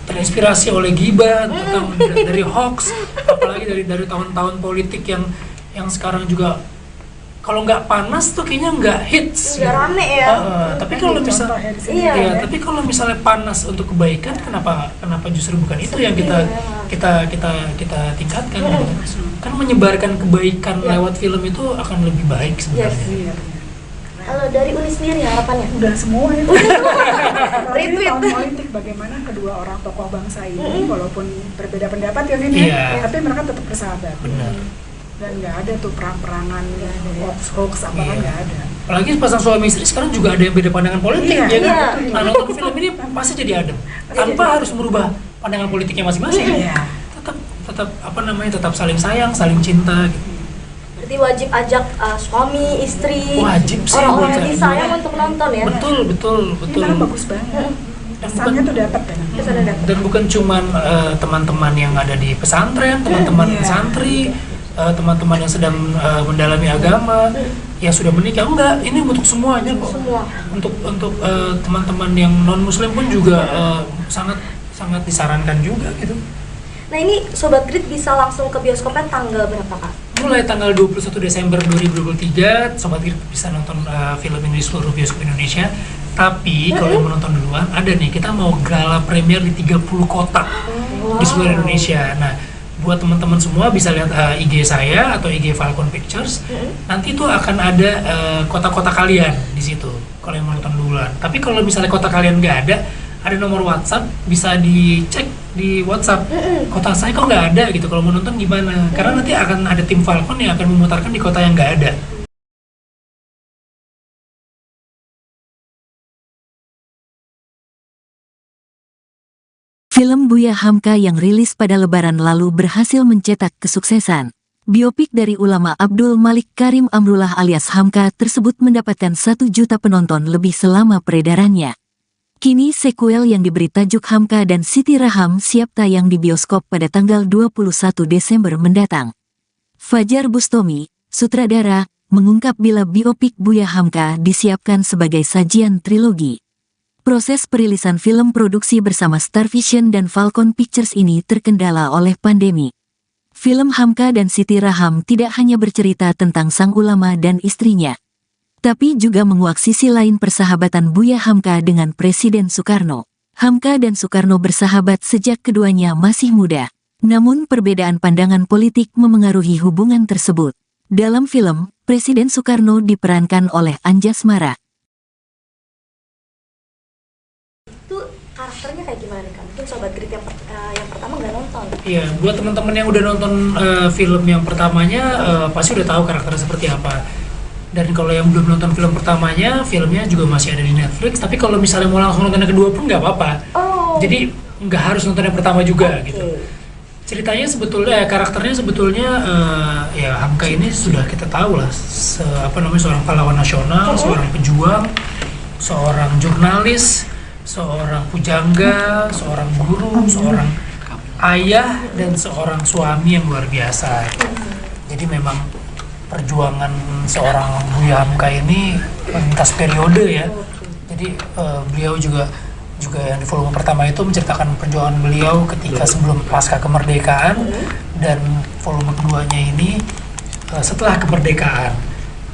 terinspirasi oleh gibah tentang dari hoax, apalagi dari tahun-tahun politik yang sekarang juga kalau nggak panas tuh kayaknya nggak hits. Nggak rame ya. Tapi kalau misal Iya. ya, tapi kalau misalnya panas untuk kebaikan, kenapa justru bukan itu yang kita tingkatkan? Gitu. Kan menyebarkan kebaikan lewat film itu akan lebih baik sebenarnya. Iya. Kalau dari Uni sendiri harapannya? Udah semua itu. Apalagi Retweet. tahun politik, bagaimana kedua orang tokoh bangsa ini walaupun berbeda pendapat ya Vin, Iya. tapi mereka tetap bersahabat. Benar. Dan nggak ada tuh perang-perangan, hoax apa kan Iya. nggak ada. Apalagi pasang suami istri sekarang juga ada yang beda pandangan politik, Iya. ya kan? Iya. Nah, nonton film ini pasti jadi adem, tanpa harus merubah pandangan politiknya masing-masing. Iya. Tetap apa namanya, tetap saling sayang, saling cinta gitu. Berarti wajib ajak suami, istri, Wajib sih orang-orang buat yang saya. disayang untuk nonton ya. Betul. Ini karena bagus banget. Pesannya tuh dapat ya. Terus ada dapet. Dan bukan cuman teman-teman yang ada di pesantren, teman-teman Iya. santri, teman-teman yang sedang mendalami agama, yang sudah menikah, enggak, ini untuk semuanya kok. Semua. Untuk teman-teman yang non muslim pun juga sangat disarankan juga gitu. Nah ini Sobat Grid bisa langsung ke bioskopnya tanggal berapa Kak? Mulai tanggal 21 Desember 2023 Sobat Grid bisa nonton film ini di seluruh bioskop Indonesia. Tapi kalau yang menonton duluan, ada nih, kita mau gala premier di 30 kota di seluruh Indonesia. Nah, buat teman-teman semua bisa lihat IG saya atau IG Falcon Pictures. Nanti tuh akan ada kota-kota kalian di situ kalau yang menonton duluan. Tapi kalau misalnya kota kalian nggak ada nomor WhatsApp, bisa dicek di WhatsApp. Kota saya kok nggak ada gitu, kalau mau nonton gimana? Karena nanti akan ada tim Falcon yang akan memutarkan di kota yang nggak ada. Film Buya Hamka yang rilis pada Lebaran lalu berhasil mencetak kesuksesan. Biopik dari ulama Abdul Malik Karim Amrullah alias Hamka tersebut mendapatkan 1 juta penonton lebih selama peredarannya. Kini sequel yang diberi tajuk Hamka dan Siti Raham siap tayang di bioskop pada tanggal 21 Desember mendatang. Fajar Bustomi, sutradara, mengungkap bila biopik Buya Hamka disiapkan sebagai sajian trilogi. Proses perilisan film produksi bersama Starvision dan Falcon Pictures ini terkendala oleh pandemi. Film Hamka dan Siti Raham tidak hanya bercerita tentang sang ulama dan istrinya, tapi juga menguak sisi lain persahabatan Buya Hamka dengan Presiden Soekarno. Hamka dan Soekarno bersahabat sejak keduanya masih muda. Namun perbedaan pandangan politik memengaruhi hubungan tersebut. Dalam film, Presiden Soekarno diperankan oleh Anjasmara. Itu karakternya kayak gimana nih Kak? Mungkin Sobat Grid yang pertama nggak nonton. Iya, buat teman-teman yang udah nonton film yang pertamanya pasti udah tahu karakternya seperti apa. Dan kalau yang belum nonton film pertamanya, filmnya juga masih ada di Netflix. Tapi kalau misalnya mau langsung nonton yang kedua pun nggak apa-apa. Oh. Jadi nggak harus nonton yang pertama juga Oke. gitu. Ceritanya sebetulnya, karakternya sebetulnya ya Hamka ini sudah kita tahu lah, seorang pahlawan nasional, seorang pejuang, seorang jurnalis, seorang pujangga, seorang guru, seorang ayah, dan seorang suami yang luar biasa. Jadi memang perjuangan seorang Buya Hamka ini lintas periode ya. Jadi beliau juga juga yang di volume pertama itu menceritakan perjuangan beliau ketika sebelum pasca kemerdekaan, dan volume keduanya ini setelah kemerdekaan.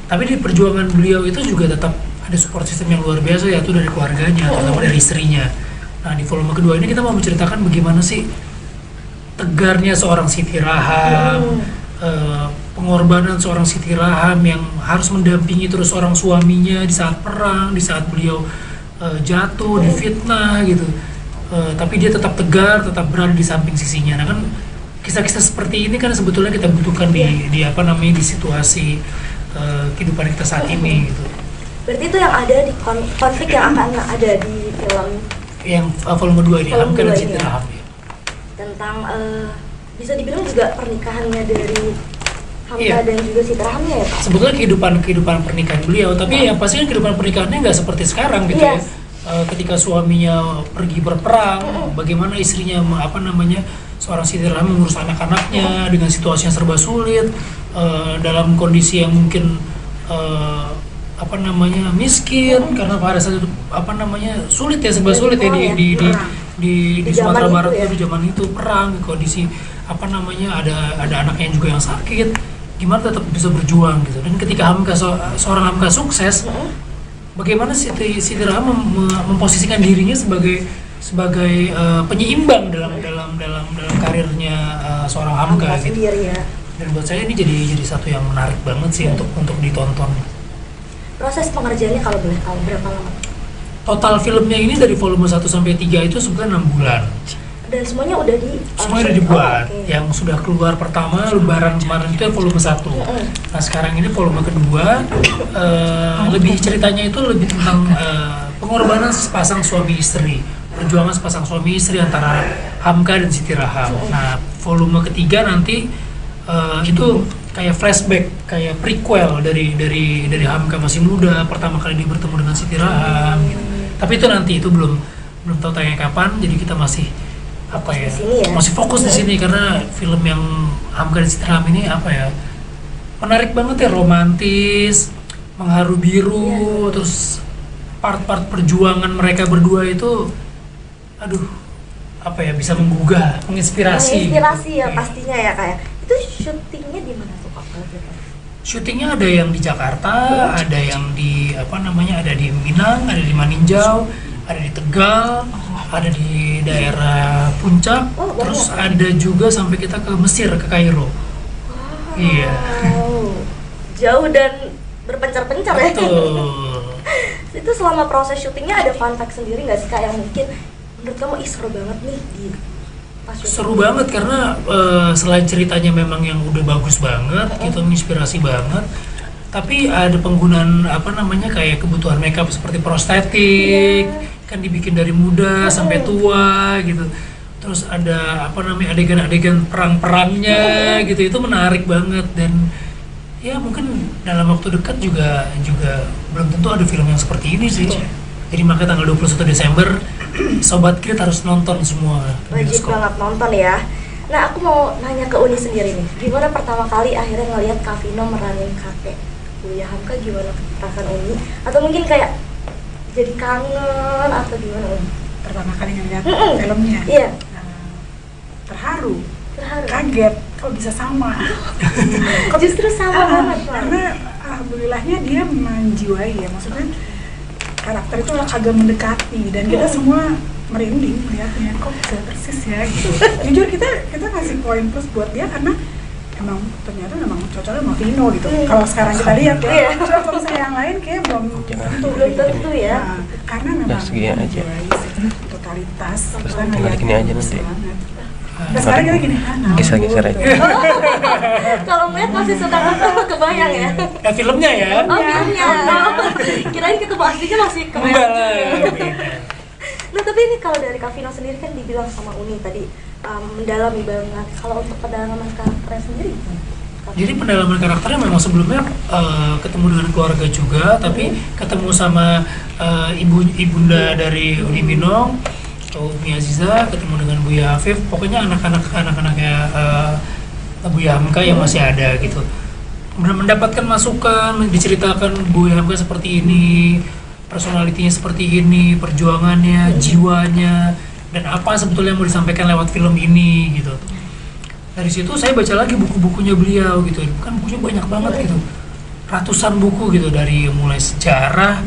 Tapi di perjuangan beliau itu juga tetap ada support system yang luar biasa, yaitu dari keluarganya, terutama dari istrinya. Nah, di volume kedua ini kita mau menceritakan bagaimana sih tegarnya seorang Siti Raham, pengorbanan seorang Siti Raham yang harus mendampingi terus seorang suaminya di saat perang, di saat beliau jatuh, difitnah gitu. Tapi dia tetap tegar, tetap berada di samping sisinya. Nah kan kisah-kisah seperti ini kan sebetulnya kita butuhkan di apa namanya, di situasi kehidupan kita saat ini gitu. Berarti itu yang ada di konflik yang akan ada di film yang volume 2 ini, Hamka dan Siti ya. Raham. Tentang bisa dibilang juga pernikahannya dari Hamka Iya. dan juga Siti Rahamnya ya Pak? Sebetulnya kehidupan pernikahan beliau, tapi yang pasti kan kehidupan pernikahannya nggak seperti sekarang gitu ya. Yes. Ketika suaminya pergi berperang, bagaimana istrinya seorang Siti Raham mengurus anak-anaknya dengan situasi yang serba sulit, dalam kondisi yang mungkin miskin, karena pada saat itu sulit ya, serba sulit ya di Sumatera zaman Barat itu ya. itu, di zaman itu perang, kondisi ada anaknya juga yang sakit, gimana tetap bisa berjuang gitu. Dan ketika seorang Hamka sukses, bagaimana Siti Raham memposisikan dirinya sebagai penyeimbang dalam karirnya seorang Hamka gitu. Sendiri ya. Dan buat saya ini jadi satu yang menarik banget sih untuk ditonton. Proses pengerjaannya kalau boleh tahu berapa lama? Total filmnya ini dari volume 1 sampai 3 itu sebenarnya 6 bulan. Dan semuanya udah Semuanya udah dibuat. oke. Yang sudah keluar pertama Lebaran kemarin itu yang volume 1. Nah, sekarang ini volume kedua, lebih ceritanya itu lebih tentang pengorbanan sepasang suami istri. Perjuangan sepasang suami istri antara Hamka dan Siti Raham. Nah, volume ketiga nanti itu kayak flashback, kayak prequel dari Hamka masih muda, pertama kali dia bertemu dengan Siti Raham gitu. Tapi itu nanti, itu belum tahu tayangnya kapan, jadi kita masih di sini ya? masih fokus di sini karena film yang Hamka dan Siti Raham ini menarik banget ya, romantis, mengharu biru, terus part-part perjuangan mereka berdua itu bisa menggugah, menginspirasi ya gitu. pastinya ya kayak. Itu syutingnya di mana tuh Pak? Syutingnya ada yang di Jakarta, ada yang di ada di Minang, ada di Maninjau, ada di Tegal, ada di daerah Puncak, terus ada juga sampai kita ke Mesir, ke Kairo. Iya. Jauh dan berpencar-pencar ya. Betul. Itu selama proses syutingnya ada fun fact sendiri nggak sih Kak yang mungkin menurut kamu seru banget nih di pas syuting? Seru banget karena selain ceritanya memang yang udah bagus banget, gitu, menginspirasi banget, tapi ada penggunaan kayak kebutuhan makeup seperti prostetik, kan dibikin dari muda sampai tua gitu. Terus ada adegan-adegan perang-perangnya gitu, itu menarik banget. Dan ya mungkin dalam waktu dekat juga belum tentu ada film yang seperti ini sih. Jadi makanya tanggal 21 Desember Sobat Krit harus nonton semua. Wajib banget nonton ya. Nah aku mau nanya ke Uni sendiri nih, gimana pertama kali akhirnya ngelihat Kak Vino meranin kakek Buya Hamka, gimana perasaan Uni? Atau mungkin kayak jadi kangen atau gimana Uni? Pertama kali ngeliat filmnya, Iya. terharu, Terharu. kaget, kok bisa sama. Justru sama banget Pak. Karena alhamdulillahnya dia menjiwai ya, maksudnya karakter itu agak mendekati dan kita semua merinding melihatnya, kok bisa persis ya gitu. Jujur kita ngasih poin plus buat dia karena ternyata memang cocoknya sama Vino gitu. Kalau sekarang kita lihat ya, kalau misalnya yang lain kayak belum tentu ya. Nah, karena memang segini aja. menjiwai totalitas. Terus tinggal gini aja nanti. Nah, sekarang kita gini, Geser-geser aja. Kalau melihat masih suka kebayang ya. Ya filmnya ya. Oh filmnya. Kirain ketemu aslinya masih Enggak kebayang. lah. beda. Nah tapi ini kalau dari Kak Vino sendiri kan dibilang sama Uni tadi mendalami banget. Kalau untuk pendalaman karakternya sendiri gimana? Jadi pendalaman karakternya memang sebelumnya ketemu dengan keluarga juga, tapi ketemu sama ibunda dari Uni Binong, Umi Aziza, ketemu dengan Buya Afif, pokoknya anak-anaknya Buya Hamka yang masih ada gitu. Mendapatkan masukan, diceritakan Buya Hamka seperti ini, personalitinya seperti ini, perjuangannya, jiwanya, dan apa sebetulnya yang mau disampaikan lewat film ini gitu. Dari situ saya baca lagi buku-bukunya beliau gitu, kan bukunya banyak banget gitu, ratusan buku gitu, dari mulai sejarah,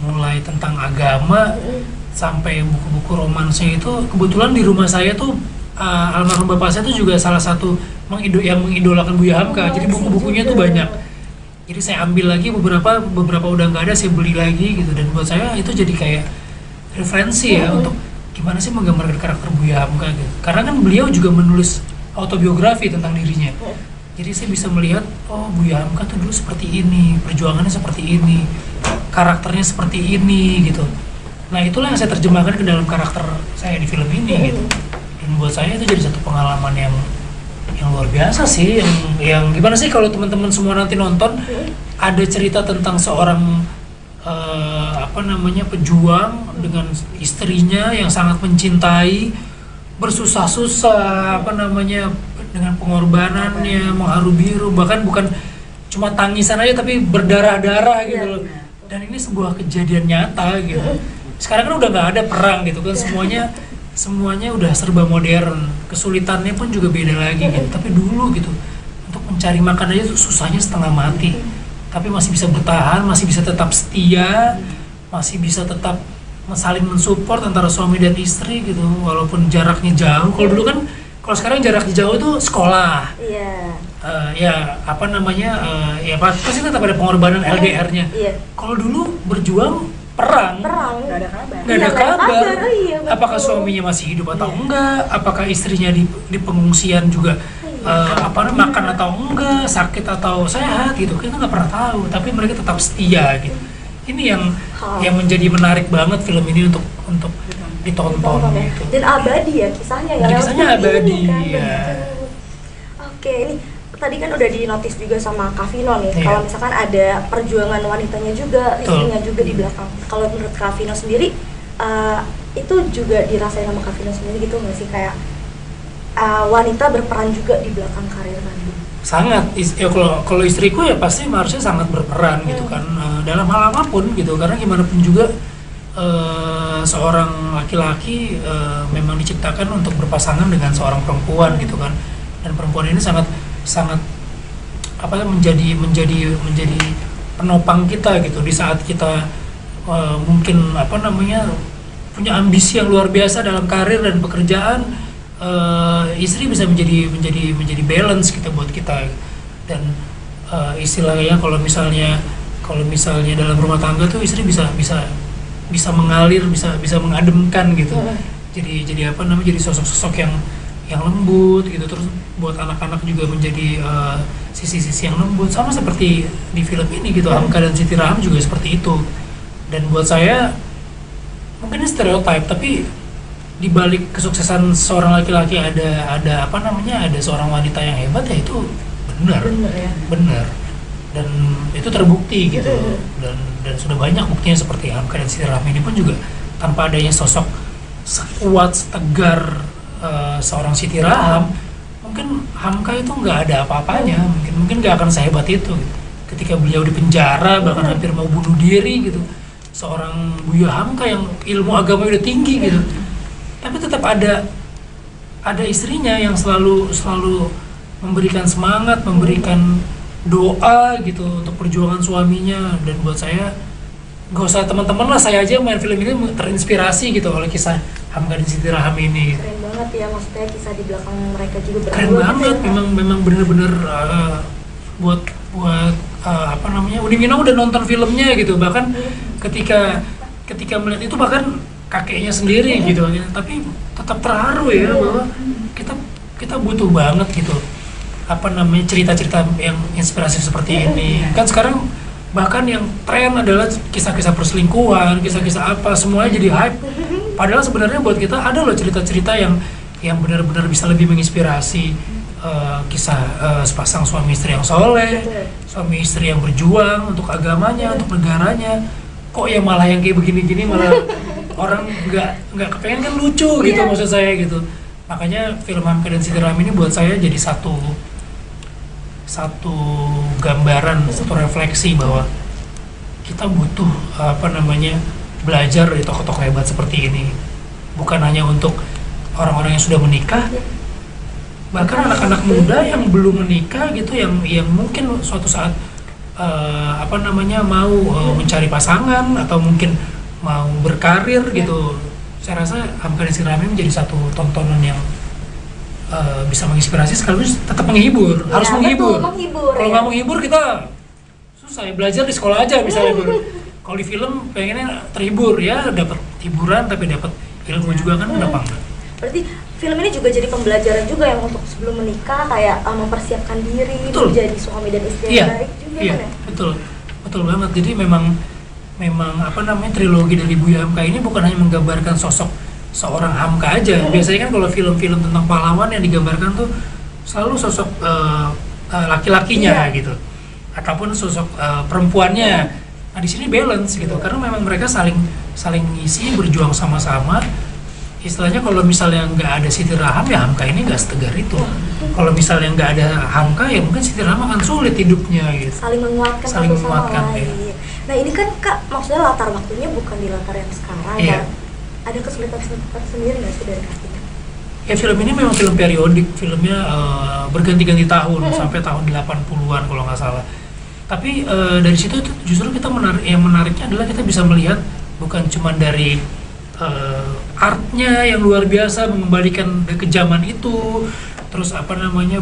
mulai tentang agama, sampai buku-buku romansnya. Itu kebetulan di rumah saya tuh almarhum bapak saya tuh juga salah satu yang mengidolakan Buya Hamka, jadi buku-bukunya tuh banyak. Jadi saya ambil lagi beberapa udah nggak ada, saya beli lagi gitu, dan buat saya itu jadi kayak referensi ya untuk gimana sih menggambarkan karakter Buya Hamka gitu. Karena kan beliau juga menulis autobiografi tentang dirinya. Jadi saya bisa melihat, oh Buya Hamka tuh dulu seperti ini, perjuangannya seperti ini, karakternya seperti ini gitu. Nah itulah yang saya terjemahkan ke dalam karakter saya di film ini gitu. Dan buat saya itu jadi satu pengalaman yang luar biasa sih, yang gimana sih kalau teman-teman semua nanti nonton, ada cerita tentang seorang pejuang dengan istrinya yang sangat mencintai, bersusah-susah dengan pengorbanannya, mengharu biru, bahkan bukan cuma tangisan aja tapi berdarah-darah gitu loh. Dan ini sebuah kejadian nyata gitu. Sekarang kan udah nggak ada perang gitu kan, semuanya udah serba modern, kesulitannya pun juga beda lagi gitu. Tapi dulu gitu, untuk mencari makan aja tuh susahnya setengah mati, tapi masih bisa bertahan, masih bisa tetap setia, masih bisa tetap saling mensupport antara suami dan istri gitu, walaupun jaraknya jauh. Kalau dulu kan, kalau sekarang jaraknya jauh itu sekolah, pasti tetap ada pengorbanan LDR-nya. Kalau dulu berjuang perang, nggak ada kabar. Oh, iya, Apakah suaminya masih hidup atau enggak, apakah istrinya di pengungsian juga makan atau enggak, sakit atau sehat gitu, kita nggak pernah tahu. Tapi mereka tetap setia gitu. Ini yang menjadi menarik banget film ini untuk ditonton gitu. Dan abadi ya kisahnya ya. Kisahnya abadi ya. Oke, ini tadi kan udah dinotis juga sama Kak Vino nih. Iya. Kalau misalkan ada perjuangan wanitanya juga, istrinya juga di belakang. Kalau menurut Kak Vino sendiri, itu juga dirasain sama Kak Vino sendiri gitu nggak sih, kayak wanita berperan juga di belakang karir Randy? Sangat, kalau istriku ya pasti harusnya sangat berperan gitu kan, dalam hal apapun gitu, karena gimana pun juga seorang laki-laki memang diciptakan untuk berpasangan dengan seorang perempuan gitu kan, dan perempuan ini sangat menjadi penopang kita gitu di saat kita mungkin punya ambisi yang luar biasa dalam karir dan pekerjaan. Istri bisa menjadi balance kita buat kita, dan istilahnya kalau misalnya dalam rumah tangga tuh istri bisa mengalir, bisa mengademkan gitu. Jadi jadi sosok-sosok yang lembut gitu, terus buat anak-anak juga menjadi sisi-sisi yang lembut, sama seperti di film ini gitu. Hamka dan Siti Raham juga seperti itu. Dan buat saya mungkin ini stereotip, tapi di balik kesuksesan seorang laki-laki ada seorang wanita yang hebat, ya itu benar dan itu terbukti gitu. Dan sudah banyak buktinya, seperti Hamka dan Siti Raham ini pun juga tanpa adanya sosok sekuat, setegar seorang Siti Raham, mungkin Hamka itu nggak ada apa-apanya, mungkin nggak akan sehebat itu gitu. Ketika beliau di penjara bahkan hampir mau bunuh diri gitu, seorang Buya Hamka yang ilmu agama udah tinggi gitu, tapi tetap ada istrinya yang selalu memberikan semangat, memberikan doa gitu untuk perjuangan suaminya. Dan buat saya, gak usah teman-teman lah, saya aja main film ini terinspirasi gitu oleh kisah Hamka dan Siti Raham ini. Keren banget ya, maksudnya kisah di belakang mereka juga Keren banget, memang bener-bener buat Uni Mino udah nonton filmnya gitu, bahkan ketika melihat itu, bahkan kakeknya sendiri gitu, tapi tetap terharu ya bahwa kita butuh banget gitu cerita-cerita yang inspirasi seperti ini. Kan sekarang bahkan yang tren adalah kisah-kisah perselingkuhan, kisah-kisah apa, semuanya jadi hype. Padahal sebenarnya buat kita ada loh cerita-cerita yang benar-benar bisa lebih menginspirasi, kisah sepasang suami istri yang soleh, suami istri yang berjuang untuk agamanya, untuk negaranya. Kok ya malah yang kayak begini-gini malah orang nggak kepengen, kan lucu gitu maksud saya gitu. Makanya film Hamka dan Siti Raham ini buat saya jadi satu gambaran, satu refleksi bahwa kita butuh belajar dari tokoh-tokoh hebat seperti ini. Bukan hanya untuk orang-orang yang sudah menikah, bahkan anak-anak muda yang belum menikah gitu, yang mungkin suatu saat mau mencari pasangan atau mungkin mau berkarir gitu. Saya rasa Hamka dan Si Rame menjadi satu tontonan yang bisa menginspirasi sekaligus tetap menghibur. Harus menghibur. Kalau nggak menghibur kita susah ya, belajar di sekolah aja misalnya. Kalau di film pengennya terhibur ya, dapat hiburan tapi dapat ilmu juga kan, kenapa enggak? Berarti film ini juga jadi pembelajaran juga yang untuk sebelum menikah, kayak mempersiapkan diri menjadi suami dan istri yang baik juga kan ya? Betul banget. Jadi memang trilogi dari Buya Hamka ini bukan hanya menggambarkan sosok seorang Hamka aja. Biasanya kan kalau film-film tentang pahlawan yang digambarkan tuh selalu sosok laki-lakinya gitu, ataupun sosok perempuannya. Nah di sini balance gitu, karena memang mereka saling ngisi, berjuang sama-sama. Istilahnya kalau misalnya nggak ada Siti Raham ya Hamka ini nggak setegar itu. Kalau misalnya nggak ada Hamka ya mungkin Siti Raham akan sulit hidupnya gitu. Saling menguatkan satu sama lain. Ya. Nah ini kan Kak, maksudnya latar waktunya bukan di latar yang sekarang kan? Ada kesulitan sendiri nggak sih dari Kak? Ya film ini memang film periodik, filmnya berganti-ganti tahun sampai tahun 80-an kalau nggak salah. Tapi dari situ justru kita menariknya adalah kita bisa melihat bukan cuma dari artnya yang luar biasa mengembalikan ke zaman itu, terus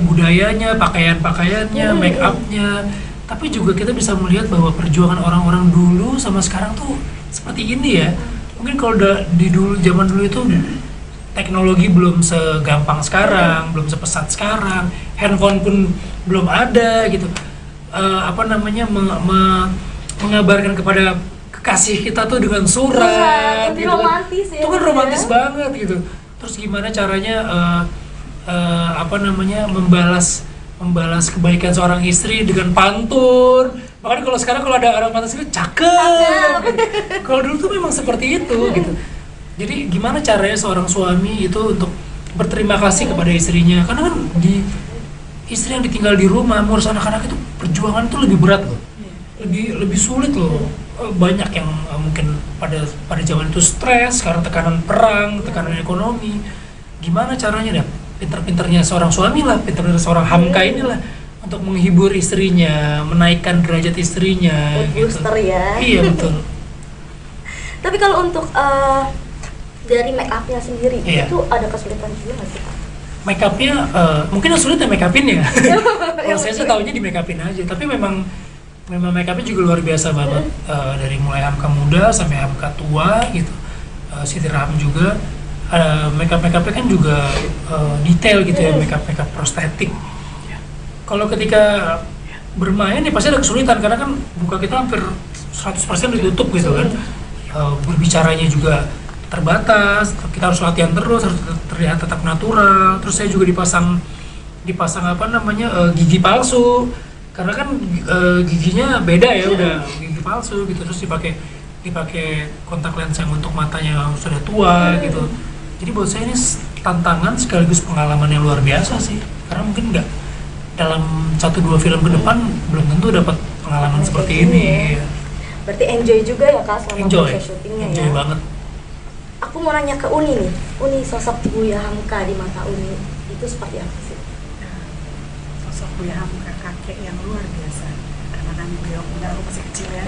budayanya, pakaiannya, make upnya, tapi juga kita bisa melihat bahwa perjuangan orang-orang dulu sama sekarang tuh seperti ini ya. Mungkin kalau di zaman dulu itu teknologi belum segampang sekarang, belum sepesat sekarang, handphone pun belum ada gitu. Mengabarkan kepada kekasih kita tuh dengan surat gitu romantis kan. Itu kan romantis banget gitu. Terus gimana caranya membalas kebaikan seorang istri dengan pantun. Bahkan kalau sekarang kalau ada orang pantun itu cakep. Kalau dulu tuh memang seperti itu gitu. Jadi gimana caranya seorang suami itu untuk berterima kasih kepada istrinya, karena kan istri yang ditinggal di rumah mengurus anak-anak itu perjuangan itu lebih berat loh, lebih sulit loh. Banyak yang mungkin pada zaman itu stres karena tekanan perang, tekanan ekonomi. Gimana caranya pinter-pinternya seorang suami lah, pinter-pinter seorang Hamka inilah untuk menghibur istrinya, menaikkan derajat istrinya. Booster gitu. Ya. Iya betul. Tapi kalau untuk dari make upnya sendiri itu ada kesulitan juga nggak sih Pak? Make upnya mungkin yang sulit ya make upin ya. Kalau saya sih tahunya di make upin aja, tapi memang make upnya juga luar biasa banget. Dari mulai Hamka muda sampai Hamka tua gitu. Siti Raham juga make upnya kan juga detail gitu ya, make up prostetik. Kalau ketika bermain ya pasti ada kesulitan karena kan muka kita hampir 100% ditutup gitu kan. Berbicaranya juga terbatas, kita harus latihan terus, harus terlihat tetap natural. Terus saya juga dipasang gigi palsu, karena kan giginya beda ya, udah gigi palsu gitu. Terus dipakai kontak lens yang untuk matanya sudah tua gitu. Jadi buat saya ini tantangan sekaligus pengalaman yang luar biasa sih, karena mungkin nggak dalam 1-2 film ke depan belum tentu dapat pengalaman seperti ini. Berarti enjoy juga ya Kak selama proses syutingnya ya? Enjoy banget. Aku mau nanya ke Uni nih, Uni sosok Buya Hamka di mata Uni itu seperti apa sih? Sosok Buya Hamka kakek yang luar biasa, karena kan beliau punya aku masih kecil ya.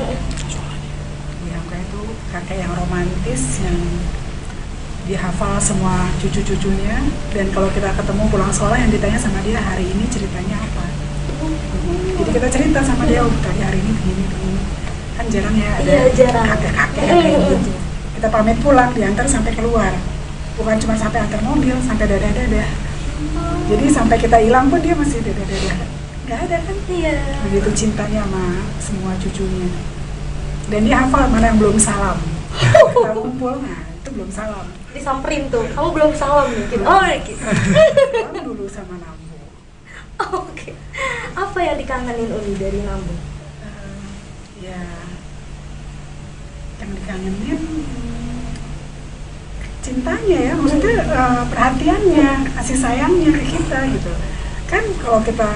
Buya Hamka itu kakek yang romantis, yang dihafal semua cucu-cucunya, dan kalau kita ketemu pulang sekolah yang ditanya sama dia hari ini ceritanya apa. Jadi kita cerita sama dia, tadi hari ini begini, kan jarang ya ada kakek-kakek kayak gitu. Kita pamit pulang, diantar sampai keluar, bukan cuma sampai antar mobil, sampai dadah-dadah. Jadi sampai kita hilang pun dia masih dadah-dadah. Gak ada kan? Iya. Begitu cintanya sama semua cucunya. Dan dia hafal mana yang belum salam. Kita kumpul, nah itu belum salam. Disamperin tuh, kamu belum salam mungkin. Gitu. Salam dulu sama Nambu. Oke. Apa yang dikangenin Uni dari Nambu? Ya, yang dikangenin cintanya ya, maksudnya perhatiannya, kasih sayangnya ke kita gitu. Kan kan kalau kita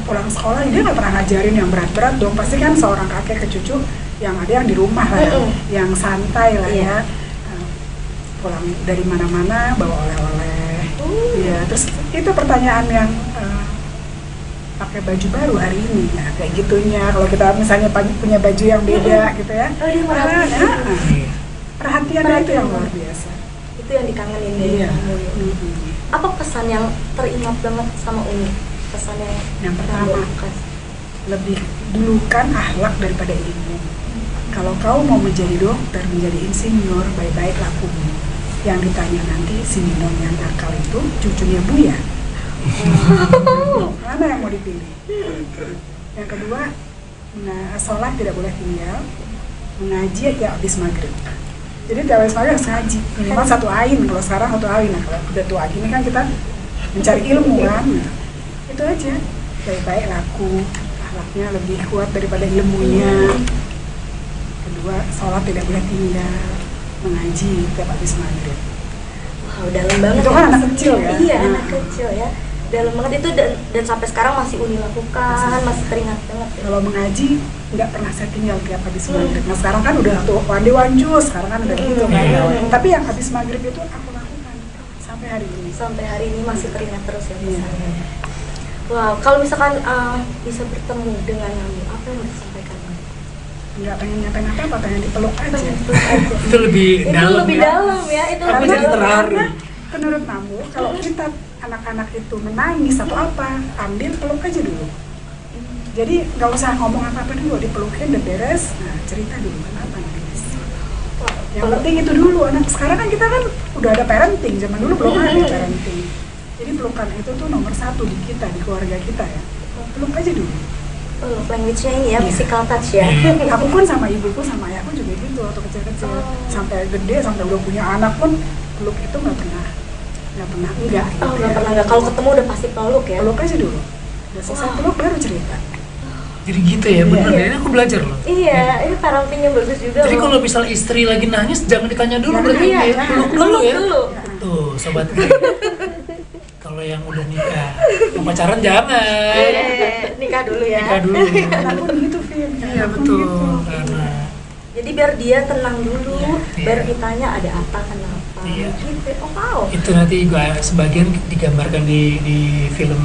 pulang sekolah dia nggak pernah ngajarin yang berat-berat dong, pasti kan seorang kakek ke cucu yang ada yang di rumah lah ya, yang santai lah ya. Pulang dari mana-mana bawa oleh-oleh. Ya, terus itu pertanyaan yang pakai baju baru hari ini, nah kayak gitunya. Kalau kita misalnya punya baju yang beda gitu ya, perhatiannya itu yang luar biasa. Itu yang dikangenin dari kamu ya. Apa pesan yang teringat banget sama Umi? Pesan yang pertama, lebih dulukan akhlak daripada ilmu. Kalau kau mau menjadi dokter, menjadi insinyur, baik-baik lakumu. Yang ditanya nanti si Minong yang nakal itu cucunya Buya. Mana yang mau dipilih? Yang kedua, sholat tidak boleh tinggal, mengaji ya habis maghrib. Jadi tiap habis maghrib harus ngaji, minimal 1 ain. Kalau sekarang 1 ain, nah kalau udah tua gini kan kita mencari ilmu kan. Itu aja, baik-baik laku, akhlaknya lebih kuat daripada ilmunya. Kedua, sholat tidak boleh tinggal, mengaji tiap habis maghrib. Wow, dalam banget. Itu kan anak kecil ya? Iya, anak kecil ya. Dalam banget itu dan sampai sekarang masih Uni lakukan, masih teringat banget. Kalau mengaji nggak pernah saya tinggal tiap habis maghrib. Nah sekarang kan udah tuh wanjus, sekarang kan udah gitu kan. Tapi yang habis maghrib itu aku lakukan sampai hari ini. Sampai hari ini masih teringat terus ya misalnya. Wow, kalau misalkan bisa bertemu dengan kamu, apa yang mau disampaikan? Nggak pengen nyampein apa, pengen dipeluk aja. Itu lebih dalam. Itu lebih dalam ya, itu Aku lebih jadi dalam. terharu. Menurut kamu, kalau kita anak-anak itu menangis atau apa, ambil peluk aja dulu. Jadi nggak usah ngomong apa-apa dulu, dipelukin udah beres. Nah cerita dulu kenapa nangis. Yang penting itu dulu. Anak sekarang kan kita kan udah ada parenting, zaman dulu belum ada parenting. Jadi pelukan itu tuh nomor 1 di kita, di keluarga kita ya. Peluk aja dulu. Language-nya ini ya, physical touch ya. Aku pun sama ibuku sama ayahku juga gitu waktu kecil-kecil. Sampai gede, sampai udah punya anak pun peluk itu nggak pernah enggak. Nggak pernah enggak. Kalau ketemu udah pasti peluk ya. Peluk aja dulu. Udah selesai peluk baru cerita. Jadi gitu ya, bener ya. Ini aku belajar loh. Iya, ini parentingnya bagus juga. Jadi loh. kalau misal istri lagi nangis, jangan ditanya dulu, berarti Iya, ya, peluk dulu ya. dulu. Tuh, sobat. Kalau yang udah nikah, yang pacaran jangan. Nikah dulu ya. Nikah dulu. Anak pun gitu, Vin. Iya Anak pun betul. gitu. Karena Jadi biar dia tenang dulu, Iya. baru ditanya ada apa, kenapa. Iya. Gitu. Oh wow. itu nanti juga sebagian digambarkan di film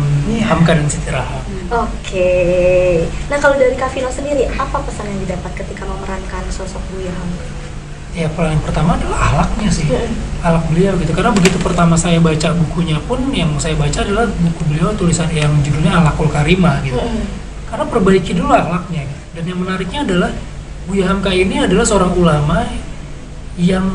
Hamka dan Siti Rahab. Oke. Nah kalau dari Kak Vino sendiri, apa pesan yang didapat ketika memerankan sosok Buya Hamka? Ya paling pertama adalah akhlaknya sih, akhlak beliau gitu. Karena begitu pertama saya baca bukunya pun, yang saya baca adalah buku beliau tulisan yang judulnya Akhlakul Karimah gitu. Karena perbaiki dulu akhlaknya. Gitu. Dan yang menariknya adalah Buya Hamka ini adalah seorang ulama yang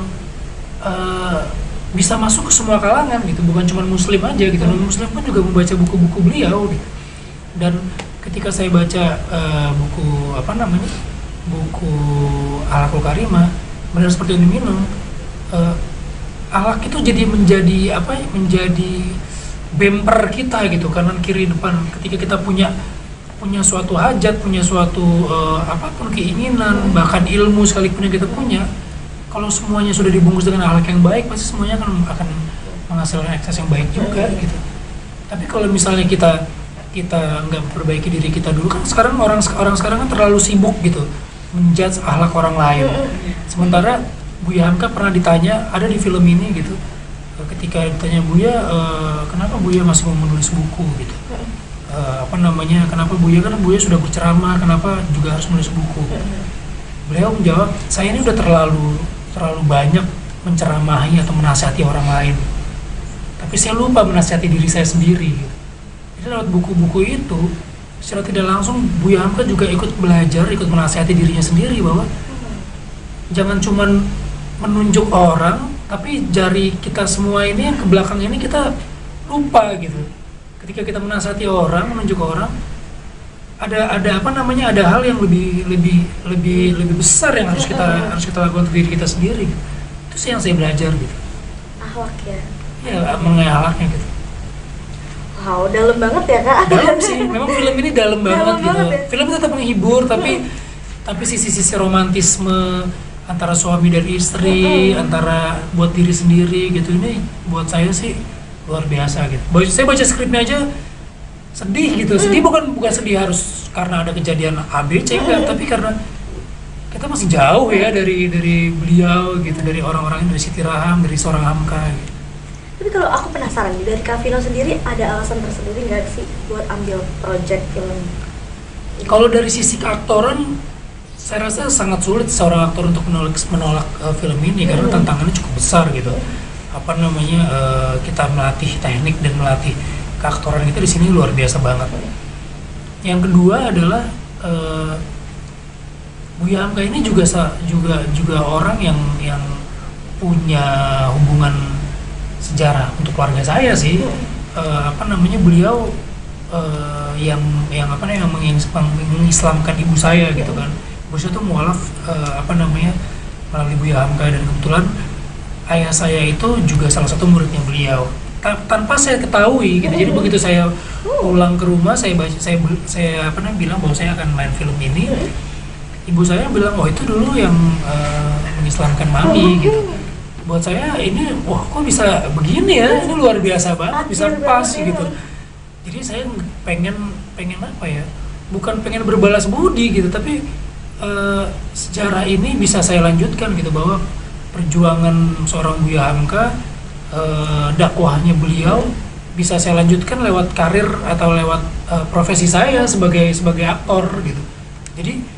bisa masuk ke semua kalangan gitu, bukan cuma muslim aja gitu. Non muslim pun juga membaca buku-buku beliau gitu. Dan ketika saya baca buku buku Akhlakul Karimah, benar seperti yang diminum, akhlak itu jadi menjadi bumper kita gitu, kanan kiri depan. Ketika kita punya suatu hajat, punya suatu apapun keinginan, bahkan ilmu sekalipun yang kita punya, kalau semuanya sudah dibungkus dengan akhlak yang baik, pasti semuanya akan menghasilkan ekses yang baik juga gitu. Tapi kalau misalnya kita nggak memperbaiki diri kita dulu, kan sekarang orang sekarang kan terlalu sibuk gitu menjudge akhlak orang lain. Sementara Buya Hamka pernah ditanya, ada di film ini gitu, ketika ditanya Buya, kenapa Buya masih mau menulis buku gitu, kenapa Buya, kan Buya sudah berceramah, kenapa juga harus menulis buku. Beliau menjawab, saya ini udah terlalu banyak menceramahi atau menasihati orang lain, tapi saya lupa menasihati diri saya sendiri gitu. Jadi lewat buku-buku itu secara tidak langsung Buya Hamka juga ikut belajar, ikut menasihati dirinya sendiri bahwa jangan cuman menunjuk orang, tapi jari kita semua ini yang ke belakang ini kita lupa gitu. Ketika kita menasihati orang, menunjuk orang, ada hal yang lebih besar yang harus kita lakukan untuk diri kita sendiri. Itu sih yang saya belajar gitu. Akhlak ya. Ya, mengenai akhlaknya gitu. Wow, dalam banget ya Kak. Dalam sih, memang film ini dalam banget gitu. Banget ya? Film tetap menghibur, tapi sisi romantisme antara suami dan istri, antara buat diri sendiri gitu, ini buat saya sih luar biasa gitu. Saya baca skripnya aja sedih gitu. Sedih bukan sedih harus karena ada kejadian A B C enggak, tapi karena kita masih jauh ya dari beliau gitu, dari orang-orang dari Siti Raham, dari seorang Hamka gitu. Tapi kalau aku penasaran nih, dari Kak Vino sendiri ada alasan tersendiri nggak sih buat ambil project film ini? Kalau dari sisi keaktoran, saya rasa sangat sulit seorang aktor untuk menolak film ini karena tantangannya cukup besar gitu. Apa namanya, kita melatih teknik dan melatih keaktoran kita di sini luar biasa banget. Yang kedua adalah Buya Hamka ini juga orang yang punya hubungan sejarah untuk keluarga saya sih. Beliau yang mengislamkan ibu saya gitu kan. Ibu saya tuh mualaf melalui Buya Hamka, dan kebetulan ayah saya itu juga salah satu muridnya beliau. Tanpa saya ketahui gitu. Jadi begitu saya pulang ke rumah, saya bilang bahwa saya akan main film ini. Ibu saya bilang, oh itu dulu yang mengislamkan mami gitu. Buat saya ini, wah kok bisa begini ya, ini luar biasa banget, bisa pas gitu. Jadi saya pengen apa ya, bukan pengen berbalas budi gitu, tapi sejarah ini bisa saya lanjutkan gitu, bahwa perjuangan seorang Buya Hamka, dakwahnya beliau bisa saya lanjutkan lewat karir atau lewat profesi saya sebagai aktor gitu. Jadi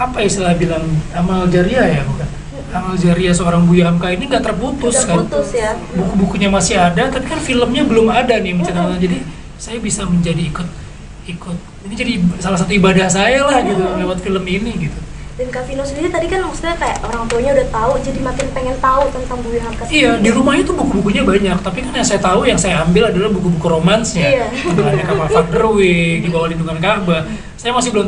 apa istilah bilang, amal jariah ya, bukan? Amal jariah seorang Buya Hamka ini nggak terputus kan? Ya. Buku-bukunya masih ada, tapi kan filmnya belum ada nih menceritakan. Jadi saya bisa menjadi ikut ini jadi salah satu ibadah saya lah gitu lewat film ini gitu. Dan Kak Vino sendiri tadi kan maksudnya kayak orang tuanya udah tahu, jadi makin pengen tahu tentang Buya Hamka. Iya, di rumahnya tuh buku-bukunya banyak, tapi kan yang saya tahu, yang saya ambil adalah buku-buku romansnya. Iya. Ada Kapal Vanderweg, Di Bawah Lindungan Ka'bah. Saya masih belum